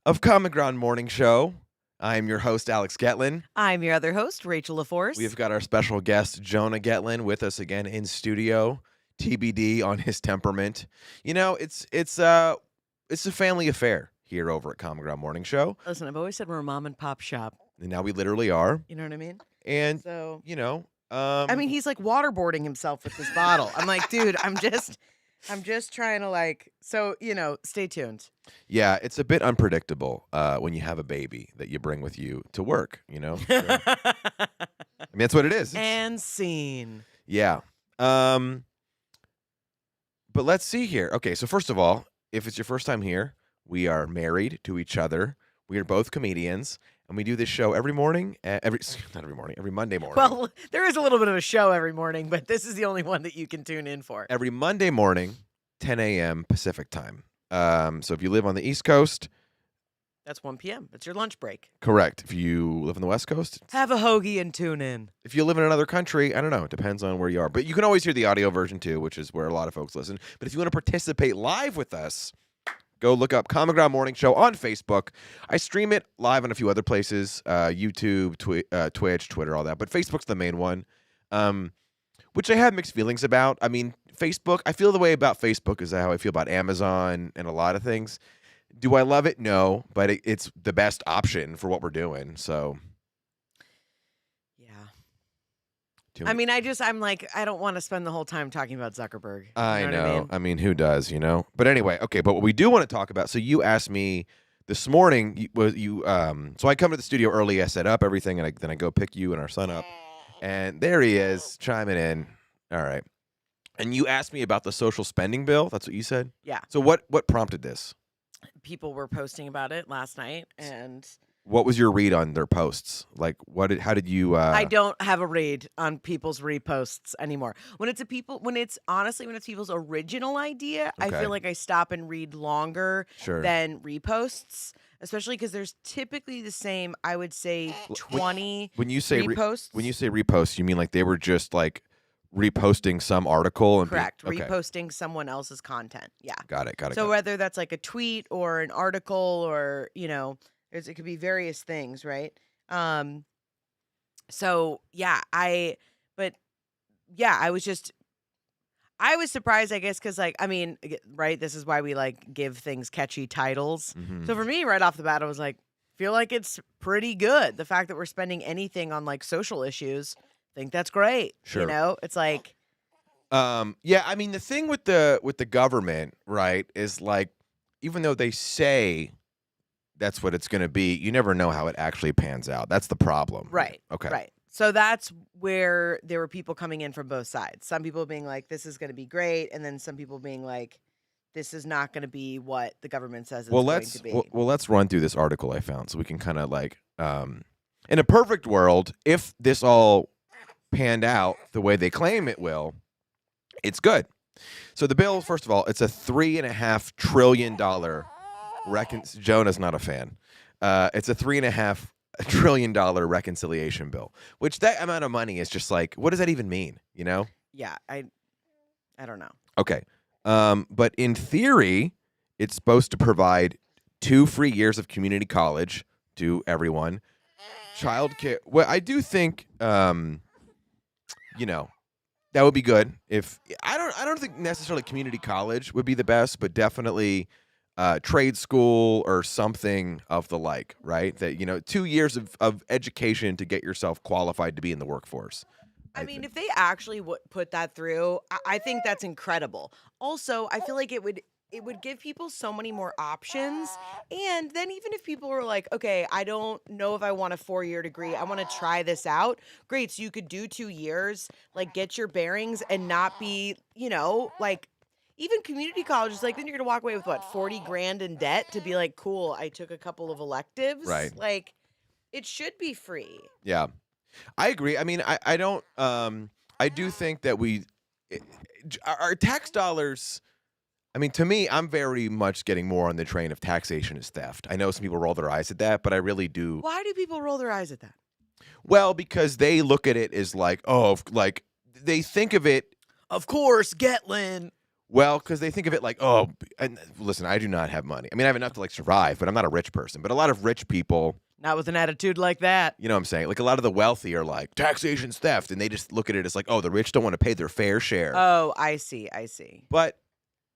of Common Ground Morning Show. I'm your host, Alex Gettlin. I'm your other host, Rachel LaForce. We've got our special guest, Jonah Gettlin, with us again in studio. TBD on his temperament. You know, it's a family affair here over at Common Ground Morning Show. Listen, I've always said we're a mom and pop shop. And now we literally are. You know what I mean? And, So, I mean, he's like waterboarding himself with this bottle. I'm like, dude, I'm just trying to stay tuned. Yeah, it's a bit unpredictable when you have a baby that you bring with you to work, So, I mean, that's what it is. And scene. Yeah. But let's see here. Okay, so first of all, if it's your first time here, we are married to each other. We are both comedians, and we do this show every morning. Every Monday morning. Well, there is a little bit of a show every morning, but this is the only one that you can tune in for. Every Monday morning, 10 a.m. Pacific time. So if you live on the East Coast, that's 1 p.m. It's your lunch break. Correct. If you live on the West Coast, have a hoagie and tune in. If you live in another country, I don't know. It depends on where you are. But you can always hear the audio version too, which is where a lot of folks listen. But if you want to participate live with us, go look up Common Ground Morning Show on Facebook. I stream it live on a few other places, YouTube, Twitch, Twitter, all that. But Facebook's the main one, which I have mixed feelings about. I mean, Facebook, I feel the way about Facebook is how I feel about Amazon and a lot of things. Do I love it? No, but it's the best option for what we're doing. So, yeah. I'm like, I don't want to spend the whole time talking about Zuckerberg. I know. I mean, who does, But anyway, okay. But what we do want to talk about. So you asked me this morning. So I come to the studio early. I set up everything, and then I go pick you and our son up, and there he is chiming in. All right. And you asked me about the social spending bill. That's what you said. Yeah. So what prompted this? People were posting about it last night, and what was your read on their posts? Like, how did you? I don't have a read on people's reposts anymore. When it's people's original idea, Okay. I feel like I stop and read longer Sure. than reposts, especially because there's typically the same. I would say 20 when you say reposts. When you say reposts, you mean like they were just like reposting some article and correct, okay. reposting someone else's content. Yeah, Got it. So whether that's like a tweet or an article or it could be various things, right? So yeah, I was surprised, I guess, because right, this is why we give things catchy titles. Mhm. So for me, right off the bat, I was like, feel like it's pretty good. The fact that we're spending anything on social issues, I think that's great. Sure. It's like, yeah, I mean the thing with the government, right, is like even though they say that's what it's going to be, you never know how it actually pans out. That's the problem. right. Okay. Right. So that's where there were people coming in from both sides. Some people being like, this is going to be great. And then some people being like, this is not going to be what the government says it's going to be. Well, let's run through this article I found so we can kind of in a perfect world, if this all panned out the way they claim it will, it's good. So the bill, first of all, it's a $3.5 trillion Jonah's not a fan. It's a $3.5 trillion reconciliation bill, which that amount of money is just like, what does that even mean? Yeah, I don't know. Okay. But in theory, it's supposed to provide 2 free years of community college to everyone. Childcare. Well, I do think, that would be good. If I don't think necessarily community college would be the best, but definitely trade school or something of the like, right? That 2 years of education to get yourself qualified to be in the workforce. I mean, if they actually put that through, I think that's incredible. Also, I feel like it would give people so many more options. And then even if people were like, okay, I don't know if I want a 4-year degree, I want to try this out. Great. So you could do 2 years, get your bearings and not be, even community college is then you're going to walk away with what, 40 grand in debt to be like, cool, I took a couple of electives. Right. It should be free. Yeah. I agree. I mean, I don't. I do think that our tax dollars. I mean, to me, I'm very much getting more on the train of taxation is theft. I know some people roll their eyes at that, but I really do. Why do people roll their eyes at that? Well, because they look at it as they think of it. Of course, Gettlin. Well, because they think of it like, oh, and listen, I do not have money. I mean, I have enough to like survive, but I'm not a rich person. But a lot of rich people, Not with an attitude like that. you know what I'm saying? Like a lot of the wealthy are like, taxation's theft. And they just look at it as like, oh, the rich don't want to pay their fair share. Oh, I see. But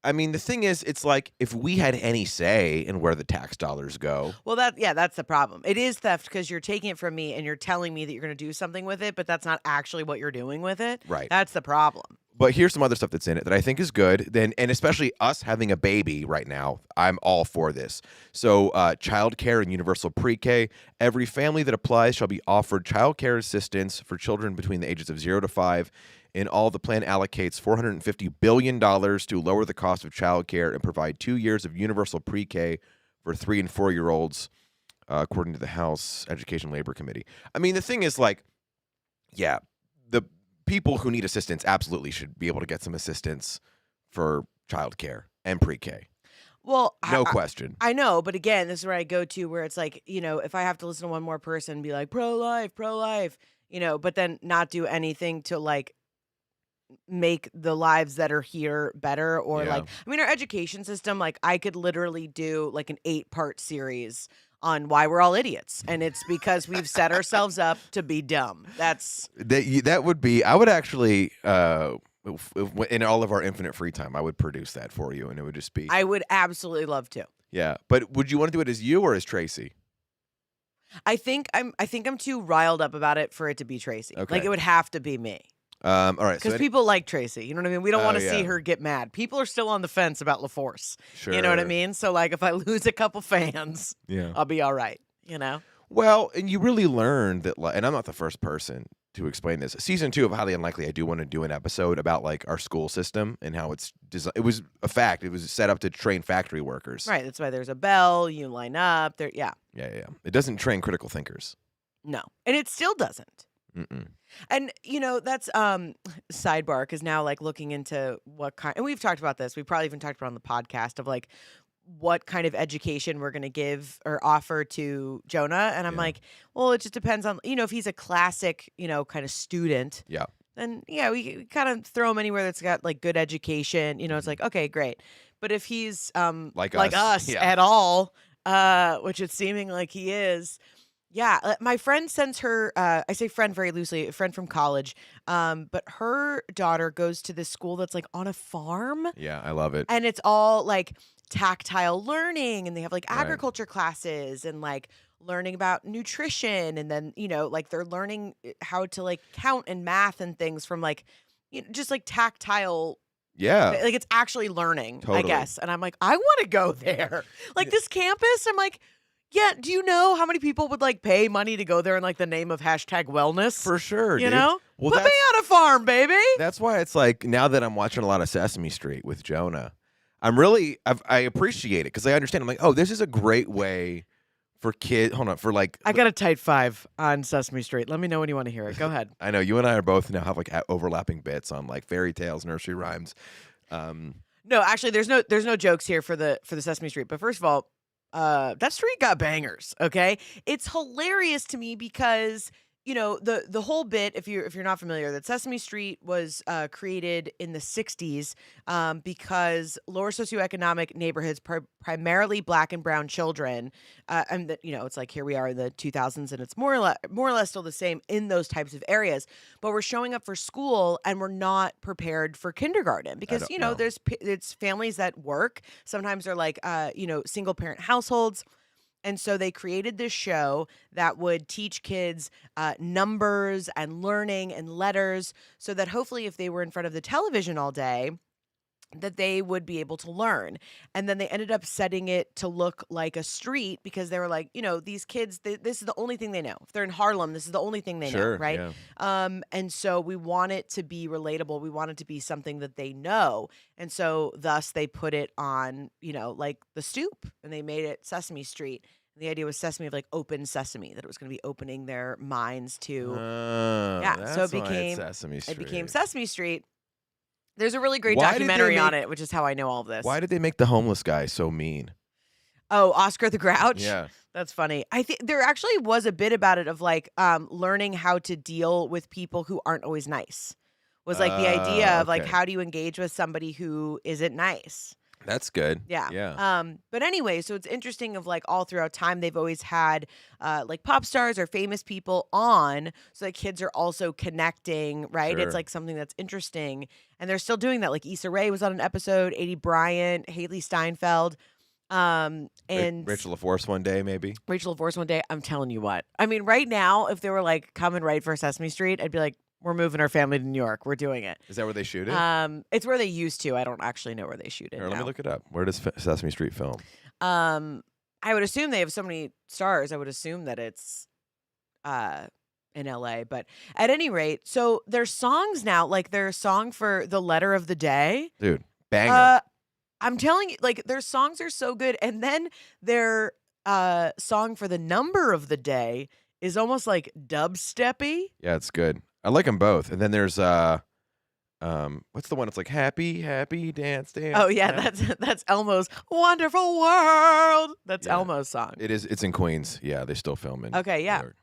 I mean, the thing is, it's like if we had any say in where the tax dollars go. Well, that's the problem. It is theft because you're taking it from me and you're telling me that you're going to do something with it, but that's not actually what you're doing with it. Right. That's the problem. But here's some other stuff that's in it that I think is good. Then, and especially us having a baby right now, I'm all for this. So, childcare and universal pre-K. Every family that applies shall be offered childcare assistance for children between the ages of 0 to 5. In all, the plan allocates $450 billion to lower the cost of childcare and provide 2 years of universal pre-K for 3 and 4-year-olds, according to the House Education Labor Committee. I mean, the thing is, like, yeah, the people who need assistance absolutely should be able to get some assistance for childcare and pre-K. Well, No question. I know, but again, this is where I go to where it's like, if I have to listen to one more person and be like, pro-life, but then not do anything to, like, make the lives that are here better or Yeah. our education system, like I could literally do like an 8-part series on why we're all idiots, and it's because we've set ourselves up to be dumb. That would be. I would actually, in all of our infinite free time, I would produce that for you, and it would just be. I would absolutely love to. Yeah, but would you want to do it as you or as Tracy? I think I'm too riled up about it for it to be Tracy. Okay. Like it would have to be me. All right, Because people like Tracy, you know what I mean? We don't want to see yeah. her get mad. People are still on the fence about LaForce. Sure. You know what I mean? So, like, if I lose a couple fans, Yeah. I'll be all right, you know? Well, and you really learned that, and I'm not the first person to explain this. Season 2 of Highly Unlikely, I do want to do an episode about like our school system and how it's designed. It was a fact. It was set up to train factory workers. Right. That's why there's a bell. You line up. Yeah. Yeah. It doesn't train critical thinkers. No. And it still doesn't. Mm-mm. And, that's sidebar, because now, like, looking into what kind, and we've talked about this. We probably even talked about it on the podcast of, like, what kind of education we're going to give or offer to Jonah. And I'm Yeah. like, well, it just depends on, if he's a classic, kind of student. Yeah. Then, yeah, we kind of throw him anywhere that's got, like, good education. It's like, okay, great. But if he's Like us yeah. at all, which it's seeming like he is, yeah, my friend sends her, I say friend very loosely, a friend from college, but her daughter goes to this school that's like on a farm. Yeah, I love it. And it's all like tactile learning, and they have like Right. agriculture classes and like learning about nutrition. And then, like they're learning how to like count and math and things from like, just like tactile. Yeah. Like it's actually learning, Totally. I guess. And I'm like, I want to go there. Like this campus, I'm like, yeah, do you know how many people would like pay money to go there in like the name of #wellness? For sure, You dude. know? Well, Put me on a farm, baby. That's why it's like now that I'm watching a lot of Sesame Street with Jonah, I appreciate it because I understand. I'm like, oh, this is a great way for kids. Hold on, for like. I got a tight 5 on Sesame Street. Let me know when you want to hear it. Go ahead. I know you and I are both now have like overlapping bits on like fairy tales, nursery rhymes. No, actually, there's no jokes here for the Sesame Street. But first of all, that street got bangers. Okay, it's hilarious to me because the whole bit. If you're not familiar, that Sesame Street was created in the '60s because lower socioeconomic neighborhoods, primarily Black and brown children, and that it's like here we are in the 2000s, and it's more or less still the same in those types of areas. But we're showing up for school and we're not prepared for kindergarten because don't know. it's families that work. Sometimes they're like single parent households. And so they created this show that would teach kids numbers and learning and letters so that hopefully if they were in front of the television all day, that they would be able to learn. And then they ended up setting it to look like a street because they were like, these kids, this is the only thing they know. If they're in Harlem, this is the only thing they know, right? Yeah. And so we want it to be relatable. We want it to be something that they know. And so thus they put it on, like the stoop, and they made it Sesame Street. And the idea was Sesame of like open sesame, that it was going to be opening their minds to, so it became Sesame Street. It became Sesame Street. There's a really great Why did they documentary on make- it, which is how I know all of this. Why did they make the homeless guy so mean? Oh, Oscar the Grouch? Yeah. That's funny. I think there actually was a bit about it of like learning how to deal with people who aren't always nice, was like the idea of like, Okay. how do you engage with somebody who isn't nice? That's good. Yeah. Yeah. But anyway, so it's interesting of like all throughout time, they've always had like pop stars or famous people on so that kids are also connecting, right? It's Sure. like something that's interesting. And they're still doing that. Like Issa Rae was on an episode, Adie Bryant, Haley Steinfeld, and Rachel LaForce one day, maybe. Rachel LaForce one day. I'm telling you what. I mean, right now, if they were like, come and write for Sesame Street, I'd be like, we're moving our family to New York. We're doing it. Is that where they shoot it? It's where they used to. I don't actually know where they shoot it Here, let me now. look it up. Where does Sesame Street film? I would assume they have so many stars. I would assume that it's in LA. But at any rate, so their songs now, like their song for the letter of the day. Dude, banger. I'm telling you, like their songs are so good. And then their song for the number of the day is almost like dubsteppy. Yeah, it's good. I like them both. And then there's what's the one? It's like happy, happy, dance, dance. Oh yeah, dance. that's Elmo's Wonderful World. That's Yeah. Elmo's song. It is. It's in Queens. Yeah, they still film in. Okay, yeah. New York.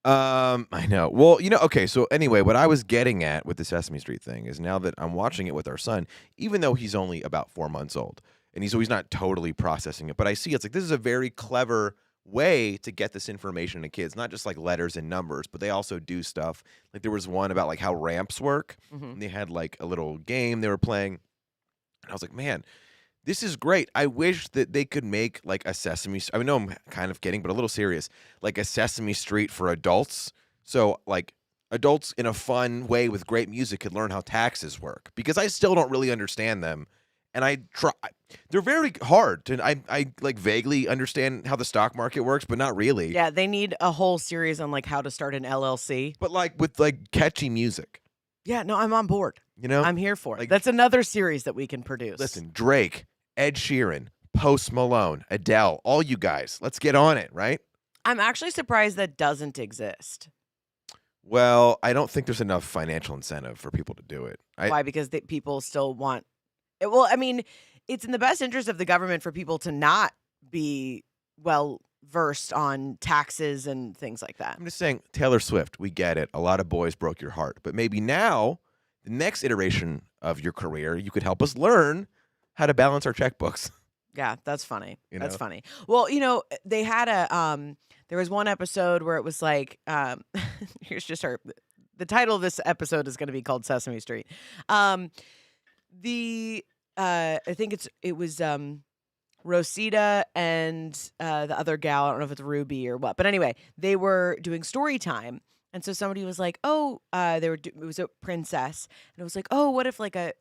I know. Well, okay, so anyway, what I was getting at with the Sesame Street thing is now that I'm watching it with our son, even though he's only about 4 months old, and he's not totally processing it, but I see it's like this is a very clever way to get this information to kids, not just like letters and numbers, but they also do stuff. Like there was one about like how ramps work, Mhm. and they had like a little game they were playing, and I was like, man, this is great. I wish that they could make like a I know I'm kind of kidding, but a little serious, like a Sesame Street for adults. So like adults in a fun way with great music could learn how taxes work, because I still don't really understand them. And I try. They're very hard to. I like vaguely understand how the stock market works, but not really. Yeah, they need a whole series on like how to start an LLC. But like with like catchy music, Yeah, no, I'm on board. I'm here for it. Like- That's another series that we can produce. Listen, Drake, Ed Sheeran, Post Malone, Adele, all you guys, let's get on it, right? I'm actually surprised that doesn't exist. Well, I don't think there's enough financial incentive for people to do it. Why? Because people still want it. Well, I mean, it's in the best interest of the government for people to not be well versed on taxes and things like that. I'm just saying, Taylor Swift, we get it. A lot of boys broke your heart. But maybe now, the next iteration of your career, you could help us learn how to balance our checkbooks. Yeah, that's funny. You That's know? funny. Well, they had there was one episode where it was like here's just the title of this episode is going to be called Sesame Street. I think it was Rosita and the other gal, I don't know if it's Ruby or what. But anyway, they were doing story time. And so somebody was like, "Oh, it was a princess." And it was like, "Oh, what if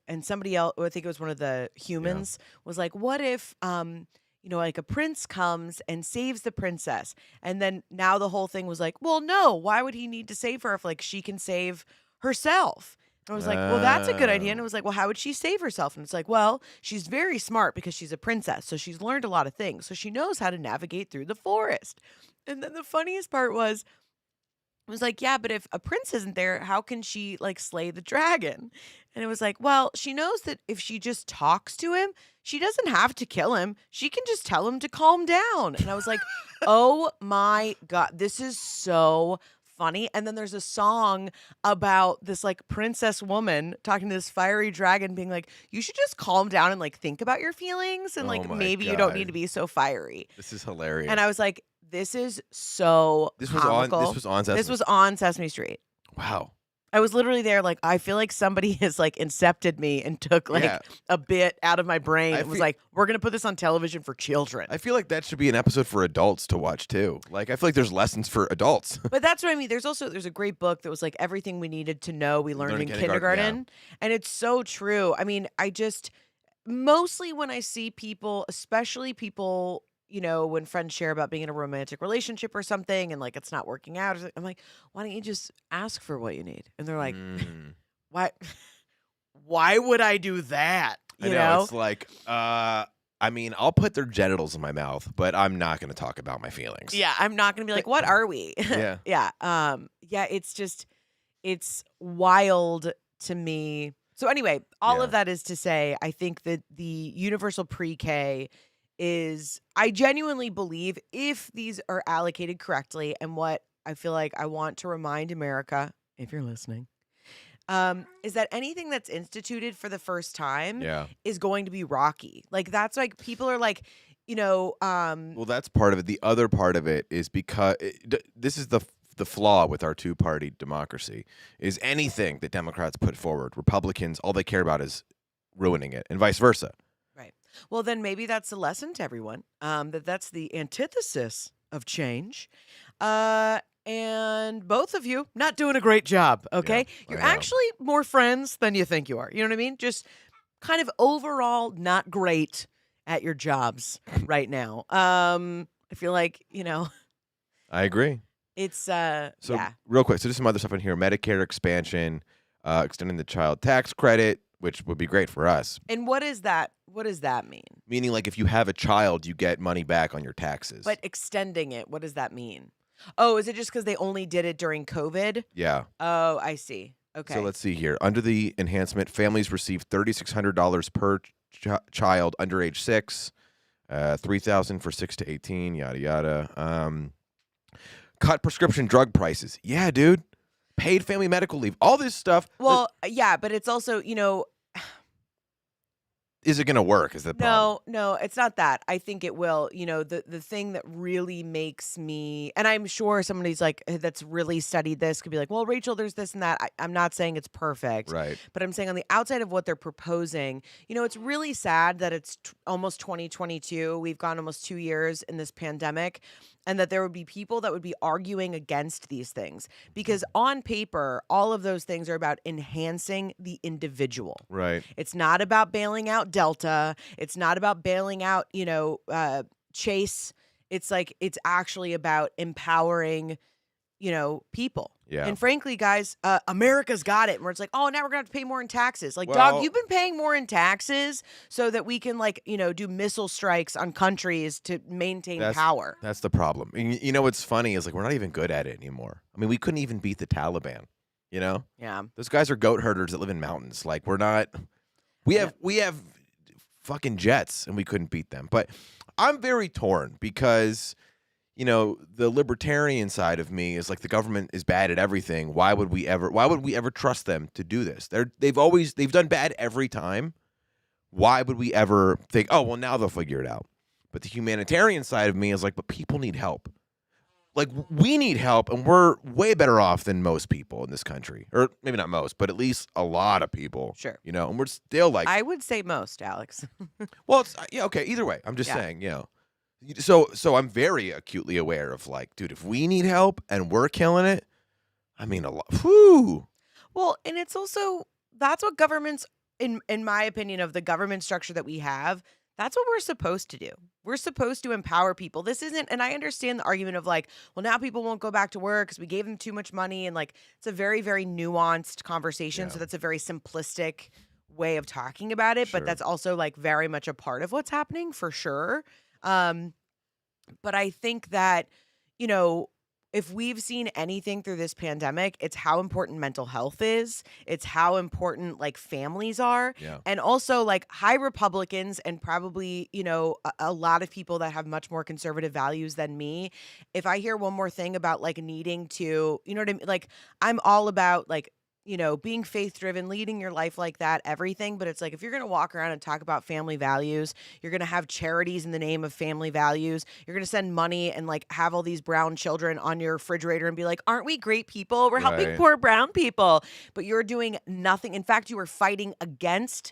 and somebody else, I think it was one of the humans, was like, what if like a prince comes and saves the princess?" And then now the whole thing was like, "Well, no, why would he need to save her if like she can save herself?" And I was like, "Well, that's a good idea." And it was like, "Well, how would she save herself?" And it's like, "Well, she's very smart because she's a princess. So she's learned a lot of things. So she knows how to navigate through the forest." And then the funniest part was, it was like, "Yeah, but if a prince isn't there, how can she like slay the dragon?" And it was like, "Well, she knows that if she just talks to him, she doesn't have to kill him. She can just tell him to calm down." And I was like, "Oh my God, this is so funny." And then there's a song about this like princess woman talking to this fiery dragon being like, "You should just calm down and like think about your feelings and Oh like my maybe you don't God. need to be so fiery." This is hilarious. And I was like, this is so comical. This was on Sesame. This was on Sesame Street. Wow. I was literally there like, I feel like somebody has like incepted me and took like Yeah. a bit out of my brain I and was feel- like, we're going to put this on television for children. I feel like that should be an episode for adults to watch too. Like I feel like there's lessons for adults. But that's what I mean. There's a great book that was like everything we needed to know we learned in kindergarten. And it's so true. I mean, mostly when I see people, especially people, when friends share about being in a romantic relationship or something and like it's not working out, I'm like, why don't you just ask for what you need? And they're like, why would I do that? I know. It's like, I mean, I'll put their genitals in my mouth, but I'm not going to talk about my feelings. Yeah, I'm not going to be like, what are we? Yeah. Yeah, it's wild to me. So anyway, all of that is to say, I think that the universal pre-K I genuinely believe if these are allocated correctly, and what I feel like I want to remind America, if you're listening, is that anything that's instituted for the first time Yeah. is going to be rocky. Like that's like people are like, Well, that's part of it. The other part of it is because this is the flaw with our two-party democracy is anything that Democrats put forward, Republicans, all they care about is ruining it, and vice versa. right. Well, then maybe that's a lesson to everyone. That's the antithesis of change. And both of you not doing a great job. Okay, Yeah, you're I know. actually more friends than you think you are. You know what I mean? Just kind of overall not great at your jobs right now. I feel like I agree. it's So yeah. real quick, so just some other stuff in here: Medicare expansion, extending the child tax credit, which would be great for us. And what is that? What does that mean? Meaning, like, if you have a child, you get money back on your taxes. But extending it, what does that mean? Oh, is it just because they only did it during COVID? yeah. Oh, I see. Okay. So let's see here. Under the enhancement, families receive $3,600 per child under age 6, $3,000 for 6 to 18, yada yada. Cut prescription drug prices. Yeah, dude. Paid family medical leave. All this stuff. Well, yeah, but it's also, Is it going to work? Is the problem? no, it's not that. I think it will. The thing that really makes me, and I'm sure somebody's like that's really studied this could be like, well, Rachel, there's this and that. I'm not saying it's perfect, Right. but I'm saying on the outside of what they're proposing, it's really sad that it's almost 2022. We've gone almost 2 years in this pandemic, and that there would be people that would be arguing against these things because on paper, all of those things are about enhancing the individual. Right. It's not about bailing out Delta. It's not about bailing out, Chase. It's like it's actually about empowering, people. Yeah. And frankly, guys, America's got it. Where it's like, oh, now we're gonna have to pay more in taxes. Like, Well- dog, you've been paying more in taxes so that we can do missile strikes on countries to maintain power. That's the problem. And you know what's funny is like we're not even good at it anymore. I mean, we couldn't even beat the Taliban. Yeah. Those guys are goat herders that live in mountains. Like we're not. We have fucking jets, and we couldn't beat them. But I'm very torn because, the libertarian side of me is like the government is bad at everything. Why would we ever trust them to do this? They've done bad every time. Why would we ever think, oh well, now they'll figure it out? But the humanitarian side of me is like, but people need help. Like we need help, and we're way better off than most people in this country, or maybe not most, but at least a lot of people. Sure. And we're still like, I would say most, Alex. well, it's, yeah, okay. Either way, I'm just Yeah. saying, So I'm very acutely aware of like, dude, if we need help and we're killing it, I mean, a lot. Whew. Well, and it's also that's what governments, in my opinion, of the government structure that we have, that's what we're supposed to do. We're supposed to empower people. This isn't, and I understand the argument of like, well, now people won't go back to work because we gave them too much money, and like it's a very, very nuanced conversation. Yeah. So that's a very simplistic way of talking about it, Sure. but that's also like very much a part of what's happening for sure. But I think that, if we've seen anything through this pandemic, it's how important mental health is. It's how important like families are. Yeah. And also like high Republicans and probably, a lot of people that have much more conservative values than me. If I hear one more thing about like needing to, you know what I mean? Like I'm all about like, being faith driven, leading your life like that, everything. But it's like, if you're going to walk around and talk about family values, you're going to have charities in the name of family values. You're going to send money and like have all these brown children on your refrigerator and be like, aren't we great people? We're helping Right. poor brown people. But you're doing nothing. In fact, you are fighting against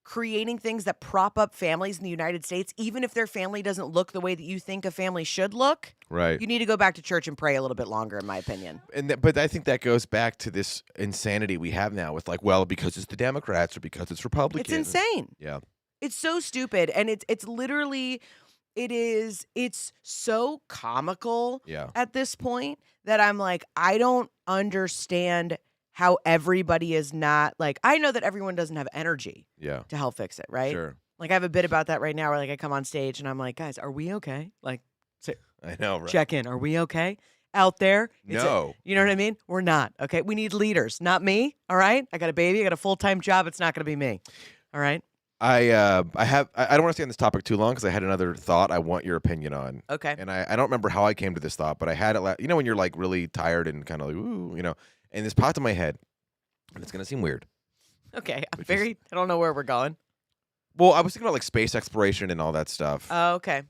creating things that prop up families in the United States, even if their family doesn't look the way that you think a family should look. Right. You need to go back to church and pray a little bit longer, in my opinion. But I think that goes back to this insanity we have now with like, well, because it's the Democrats or because it's Republicans. It's insane. Yeah. It's so stupid. And it's literally, it's so comical Yeah. at this point that I'm like, I don't understand how everybody is not like, I know that everyone doesn't have energy Yeah. to help fix it, right? Sure. Like I have a bit about that right now where like I come on stage and I'm like, guys, are we okay? Like I know, right? check in. Are we okay out there? No. You know what I mean? We're not. Okay. We need leaders, not me. All right. I got a baby. I got a full-time job. It's not going to be me. All right. I don't want to stay on this topic too long because I had another thought I want your opinion on. Okay. And I don't remember how I came to this thought, but I had it when you're like really tired and kind of like, ooh, and this popped in my head. And it's going to seem weird. Okay. Which is- I don't know where we're going. Well, I was thinking about like space exploration and all that stuff. Oh, okay.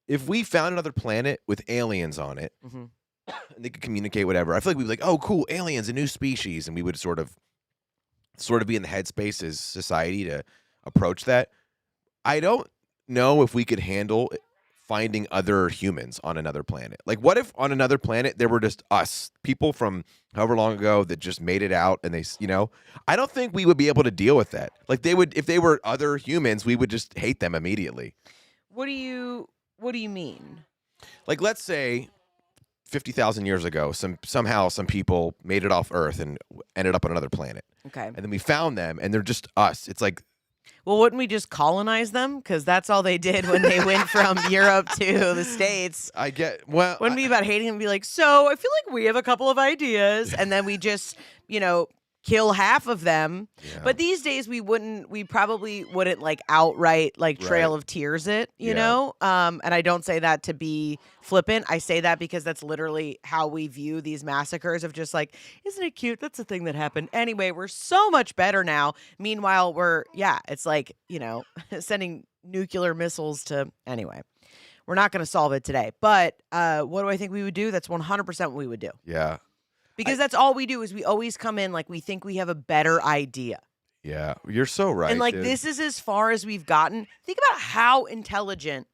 If we found another planet with aliens on it, hmm and they could communicate whatever, I feel like we'd be like, oh, cool, aliens, a new species. And we would sort of be in the headspace as society to approach that. I don't know if we could handle finding other humans on another planet. Like, what if on another planet there were just us, people from however long ago that just made it out, and they, I don't think we would be able to deal with that. Like, they would, if they were other humans, we would just hate them immediately. What do you mean? Like, let's say 50,000 years ago, somehow some people made it off Earth and ended up on another planet. Okay. And then we found them, and they're just us. It's like, Well, wouldn't we just colonize them? Because that's all they did when they went from Europe to the States. Wouldn't be about hating them and be like, so I feel like we have a couple of ideas. And then we just, kill half of them. Yeah. But these days we probably wouldn't like outright like Trail of Tears it, you know? And I don't say that to be flippant. I say that because that's literally how we view these massacres of just like, isn't it cute? That's the thing that happened. Anyway, we're so much better now. Meanwhile, it's like, sending nuclear missiles to, anyway. We're not going to solve it today. But what do I think we would do? That's 100% what we would do. Yeah. Because that's all we do is we always come in like we think we have a better idea. Yeah, you're so right. And like dude. this is as far as we've gotten. Think about how intelligent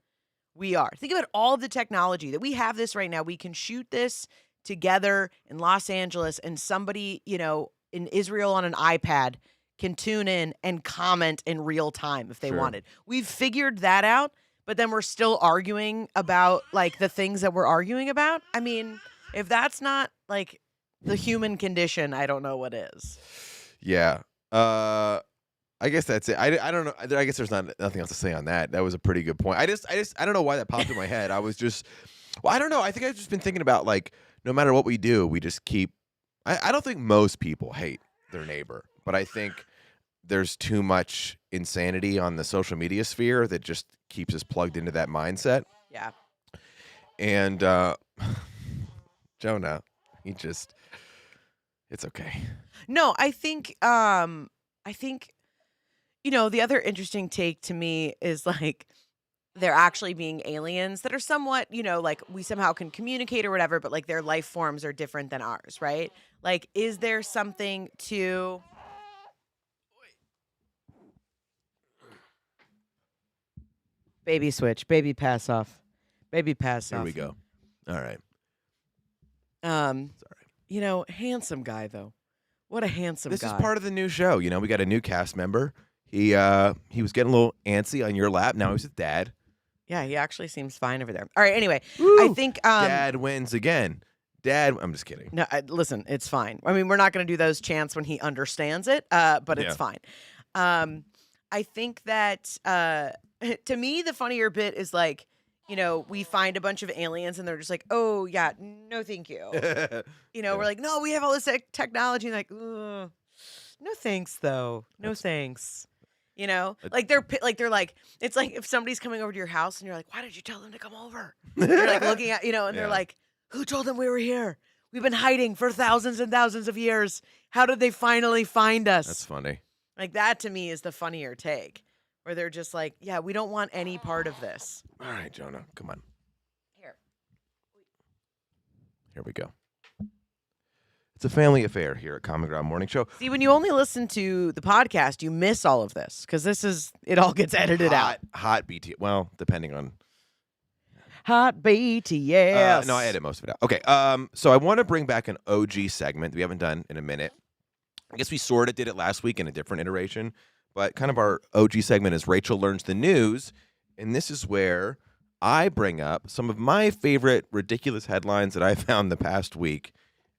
we are. Think about all of the technology that we have this right now. We can shoot this together in Los Angeles and somebody, in Israel on an iPad can tune in and comment in real time if they wanted. We've figured that out, but then we're still arguing about like the things that we're arguing about. I mean, if that's not like the human condition, I don't know what is. Yeah. I guess that's it. I don't know. I guess there's nothing else to say on that. That was a pretty good point. I don't know why that popped in my head. I was just, I don't know. I think I've just been thinking about like, no matter what we do, we just keep, I don't think most people hate their neighbor, but I think there's too much insanity on the social media sphere that just keeps us plugged into that mindset. Yeah. And Jonah, it's okay. No, I think the other interesting take to me is like they're actually being aliens that are somewhat, like we somehow can communicate or whatever, but like their life forms are different than ours, right? Like, is there something to baby switch, baby pass off, baby pass off. Here we go. All right. Sorry. Handsome guy though. What a handsome guy. This is part of the new show. We got a new cast member. He was getting a little antsy on your lap. Now he's with Dad. Yeah, he actually seems fine over there. All right, anyway, Woo! I think Dad wins again. Dad, I'm just kidding. No, listen, it's fine. I mean, we're not going to do those chants when he understands it, but it's fine. I think that to me, the funnier bit is like, we find a bunch of aliens and they're just like, oh, yeah, no, thank you. We're like, no, we have all this technology. And like, no thanks, though. No thanks. Like they're like, it's like if somebody's coming over to your house and you're like, why did you tell them to come over? You're like looking at, and they're like, who told them we were here? We've been hiding for thousands and thousands of years. How did they finally find us? That's funny. Like that to me is the funnier take. Where they're just like, yeah, we don't want any part of this. All right, Jonah, come on. Here we go. It's a family affair here at Common Ground Morning Show. See, when you only listen to the podcast, you miss all of this because it all gets edited out. Hot BT. Well, depending on. Hot BTS. No, I edit most of it out. Okay. So I want to bring back an OG segment that we haven't done in a minute. I guess we sort of did it last week in a different iteration. But kind of our OG segment is Rachel Learns the News, and this is where I bring up some of my favorite ridiculous headlines that I found the past week,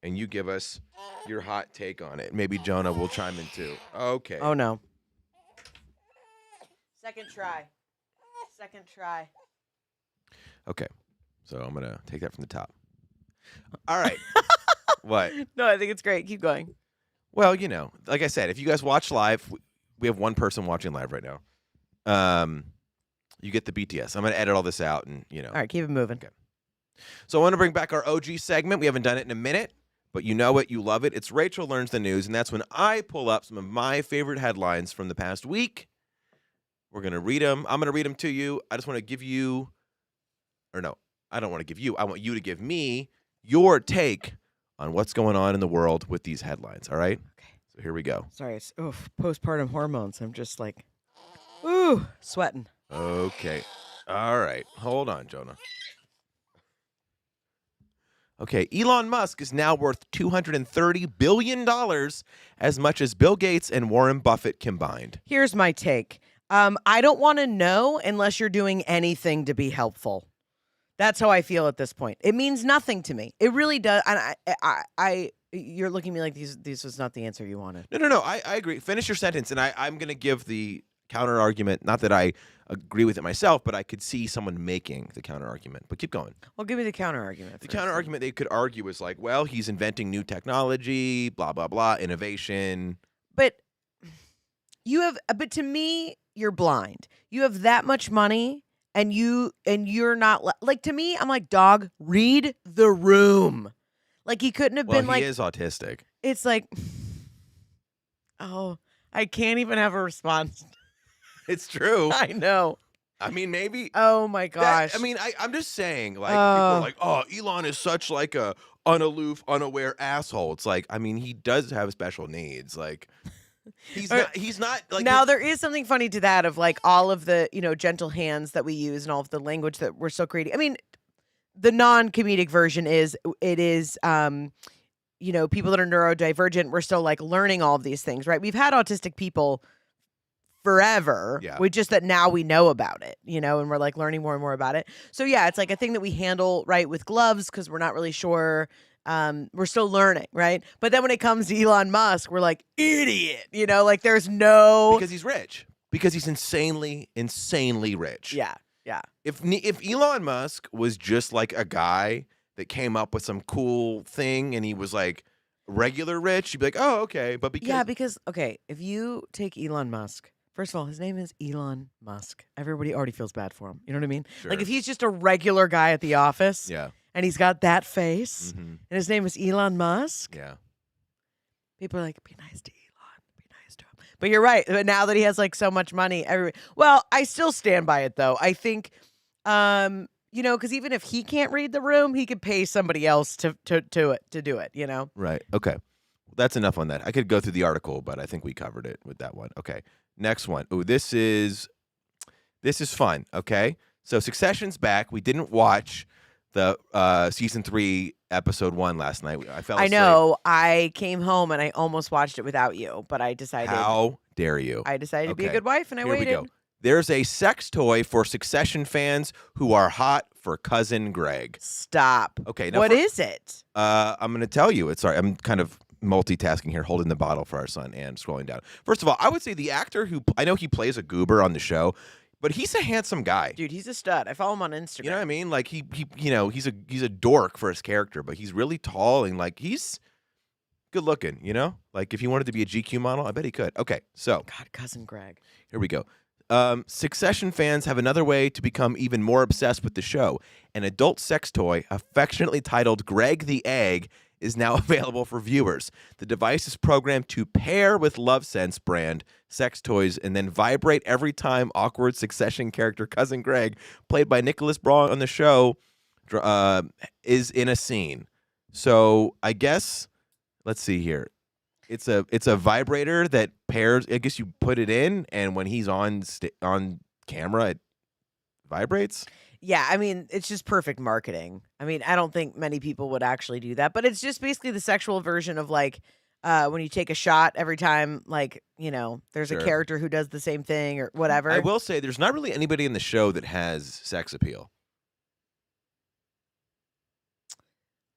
and you give us your hot take on it. Maybe Jonah will chime in too. Okay. Oh, no. Second try. Okay. So I'm going to take that from the top. All right. What? No, I think it's great. Keep going. Well, like I said, if you guys watch live, we have one person watching live right now. You get the BTS. I'm going to edit all this out and, All right, keep it moving. Okay. So I want to bring back our OG segment. We haven't done it in a minute, but you know it, you love it. It's Rachel Learns the News, and that's when I pull up some of my favorite headlines from the past week. We're going to read them. I'm going to read them to you. I just want to give you, or no, I don't want to give you. I want you to give me your take on what's going on in the world with these headlines, all right? Okay. So here we go. Sorry, it's postpartum hormones. I'm just like, ooh, sweating. Okay. All right. Hold on, Jonah. Okay, Elon Musk is now worth $230 billion, as much as Bill Gates and Warren Buffett combined. Here's my take. I don't want to know unless you're doing anything to be helpful. That's how I feel at this point. It means nothing to me. It really does. And you're looking at me like this was not the answer you wanted. No. I agree. Finish your sentence, and I'm going to give the counter argument. Not that I agree with it myself, but I could see someone making the counter argument. But keep going. Well, give me the counter argument. The counter argument they could argue is like, well, he's inventing new technology, blah, blah, blah, innovation. But but to me, you're blind. You have that much money. And you're not like, to me, I'm like, dog, read the room. Like, he couldn't have been like. He is autistic. It's like, oh, I can't even have a response. It's true. I know. I mean, maybe. Oh my gosh. I'm just saying, like, people are like, oh, Elon is such like a unaloof, unaware asshole. It's like, I mean, he does have special needs. Like, he's not like. Now there is something funny to that of like all of the, gentle hands that we use and all of the language that we're so creating. I mean, the non-comedic version is people that are neurodivergent, we're still like learning all of these things, right? We've had autistic people forever. Yeah. We just that now we know about it, and we're like learning more and more about it. So yeah, it's like a thing that we handle right with gloves because we're not really sure. We're still learning, right? But then when it comes to Elon Musk, we're like, idiot, like there's no. Because he's rich. Because he's insanely rich. Yeah. If Elon Musk was just like a guy that came up with some cool thing and he was like regular rich, you'd be like, oh, okay. But because if you take Elon Musk, first of all, his name is Elon Musk. Everybody already feels bad for him. You know what I mean? Sure. Like if he's just a regular guy at the office, yeah, and he's got that face, mm-hmm. and his name is Elon Musk, yeah, people are like, be nice to Elon, be nice to him. But you're right. But now that he has like so much money, I still stand by it though. I think, because even if he can't read the room, he could pay somebody else to do it. Right. Okay. That's enough on that. I could go through the article, but I think we covered it with that one. Okay. Next one. Ooh, this is fun. Okay. So Succession's back. We didn't watch the season 3 episode 1 last night. I fell asleep. I know. I came home and I almost watched it without you, but I decided. How dare you? I decided to be a good wife, and I waited. Here we go. There's a sex toy for Succession fans who are hot for cousin Greg. Stop. Okay. Now what is it? I'm going to tell you. I'm kind of multitasking here, holding the bottle for our son and scrolling down. First of all, I would say the actor who I know he plays a goober on the show, but he's a handsome guy. Dude, he's a stud. I follow him on Instagram. You know what I mean? Like he's a dork for his character, but he's really tall and like he's good looking, Like if he wanted to be a GQ model, I bet he could. Okay, so God, cousin Greg. Here we go. Succession fans have another way to become even more obsessed with the show. An adult sex toy, affectionately titled Greg the Egg, is now available for viewers. The device is programmed to pair with LoveSense brand sex toys and then vibrate every time awkward Succession character cousin Greg, played by Nicholas Braun on the show, is in a scene. So I guess, let's see here. It's a vibrator that pairs. I guess you put it in, and when he's on camera, it vibrates. Yeah, I mean, it's just perfect marketing. I mean, I don't think many people would actually do that, but it's just basically the sexual version of like when you take a shot every time, like, there's Sure. a character who does the same thing or whatever. I will say there's not really anybody in the show that has sex appeal.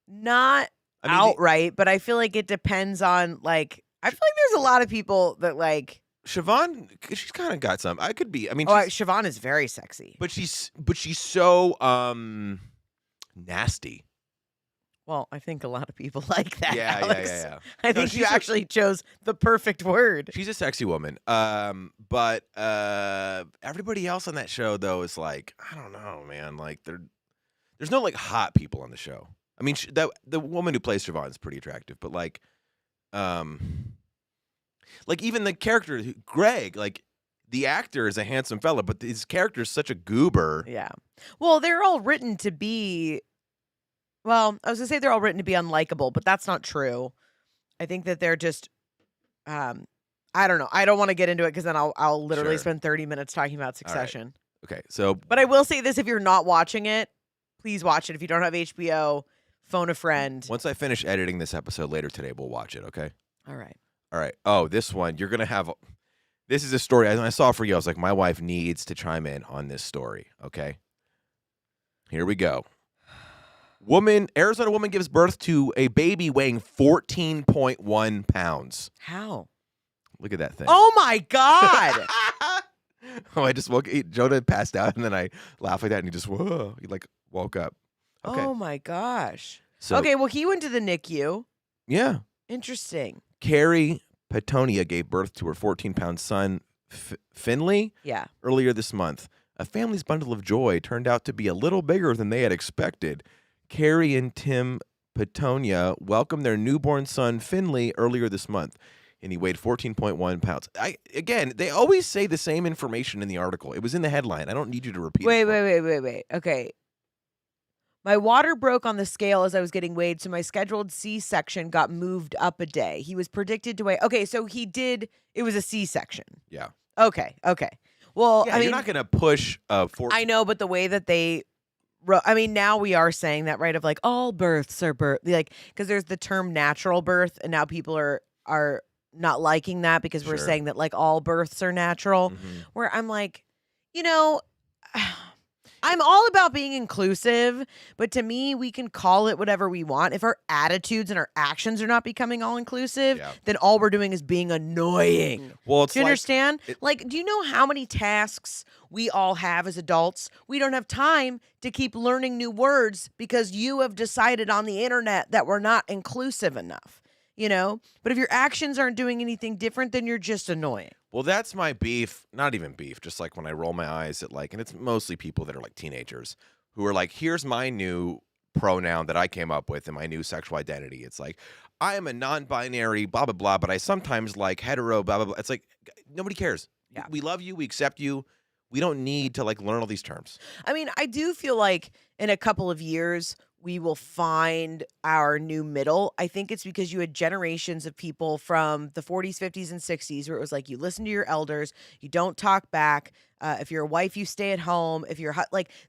Not outright, but I feel like it depends on like. I feel like there's a lot of people that like. Siobhan, she's kind of got some. I could be. I mean, Siobhan is very sexy, but she's so nasty. Well, I think a lot of people like that. Yeah, Alex. yeah. I think you actually chose the perfect word. She's a sexy woman. But everybody else on that show though is like, I don't know, man. Like there's no like hot people on the show. I mean, the woman who plays Siobhan is pretty attractive, but even the character Greg, like the actor is a handsome fella, but his character is such a goober. Yeah. Well, they're all written to be. Well, I was gonna say they're all written to be unlikable, but that's not true. I think that they're just. I don't know. I don't want to get into it because then I'll literally Sure. spend 30 minutes talking about Succession. Okay, so But I will say this: if you're not watching it, please watch it. If you don't have HBO, phone a friend. once I finish editing this episode later today, we'll watch it. Okay. All right. All right. Oh, this one you're gonna have. This is a story I saw for you. I was like, my wife needs to chime in on this story. Okay. Here we go. Arizona woman gives birth to a baby weighing 14.1 pounds. How? Look at that thing. Oh my God! Oh, I just woke. Jonah passed out, and then I laughed like that, and he just he like woke up. Okay. Oh my gosh. So, Okay, well, he went to the NICU. Yeah. Interesting. Carrie Petonia gave birth to her 14-pound son, Finley, Yeah. earlier this month. A family's bundle of joy turned out to be a little bigger than they had expected. Carrie and Tim Petonia welcomed their newborn son, Finley, earlier this month, and he weighed 14.1 pounds. Again, they always say the same information in the article. It was in the headline. I don't need you to repeat it. Wait. Okay. My water broke on the scale as I was getting weighed, so my scheduled C-section got moved up a day. He was predicted to weigh. Okay, so it was a C-section. Yeah. Okay. Well, Yeah, I mean, you're not going to push 14. I know, but the way that they now we are saying that, right? Of like all births are like, because there's the term natural birth, and now people are not liking that because we're Sure. saying that like all births are natural. Mhm. Where I'm like, I'm all about being inclusive, but to me, we can call it whatever we want. If our attitudes and our actions are not becoming all inclusive, Yeah. then all we're doing is being annoying. Well, it's Do you like, understand? Do you know how many tasks we all have as adults? We don't have time to keep learning new words because you have decided on the internet that we're not inclusive enough, But if your actions aren't doing anything different, then you're just annoying. Well, that's my beef. Not even beef, just like when I roll my eyes at and it's mostly people that are like teenagers who are like, here's my new pronoun that I came up with and my new sexual identity. It's like, I am a non-binary, blah, blah, blah, but I sometimes like hetero, blah, blah, blah. It's like, nobody cares. Yeah. We love you. We accept you. We don't need to learn all these terms. I mean, I do feel like in a couple of years, we will find our new middle. I think it's because you had generations of people from the 40s, 50s, and 60s where it was like you listen to your elders, you don't talk back. If you're a wife, you stay at home. If you're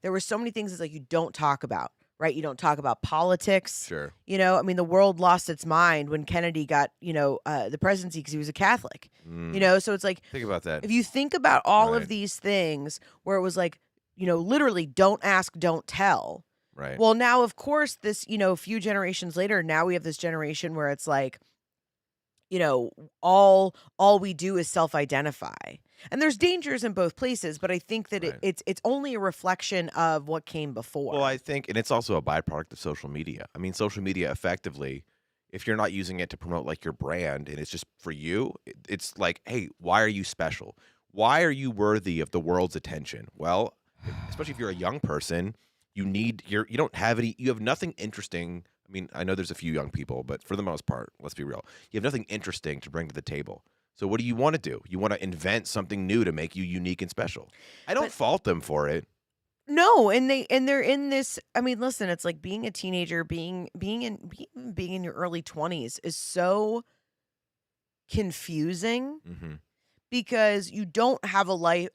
there were so many things that's like you don't talk about, right? You don't talk about politics. Sure. I mean, the world lost its mind when Kennedy got, the presidency because he was a Catholic. So it's like, Think about that. if you think about all Right. of these things where it was like, literally don't ask, don't tell. Right. Well, now, of course, this, a few generations later, now we have this generation where it's like, all we do is self-identify. And there's dangers in both places, but I think that Right. it's only a reflection of what came before. Well, I think, and it's also a byproduct of social media. I mean, social media effectively, if you're not using it to promote your brand and it's just for you, it's like, hey, why are you special? Why are you worthy of the world's attention? Well, especially if you're a young person, you don't have any, you have nothing interesting. I mean, I know there's a few young people, but for the most part, let's be real, you have nothing interesting to bring to the table. So what do you want to do? You want to invent something new to make you unique and special. I don't fault them for it. No, and they're in this. I mean, listen, it's like being a teenager, being in your early 20s is so confusing Mm-hmm. because you don't have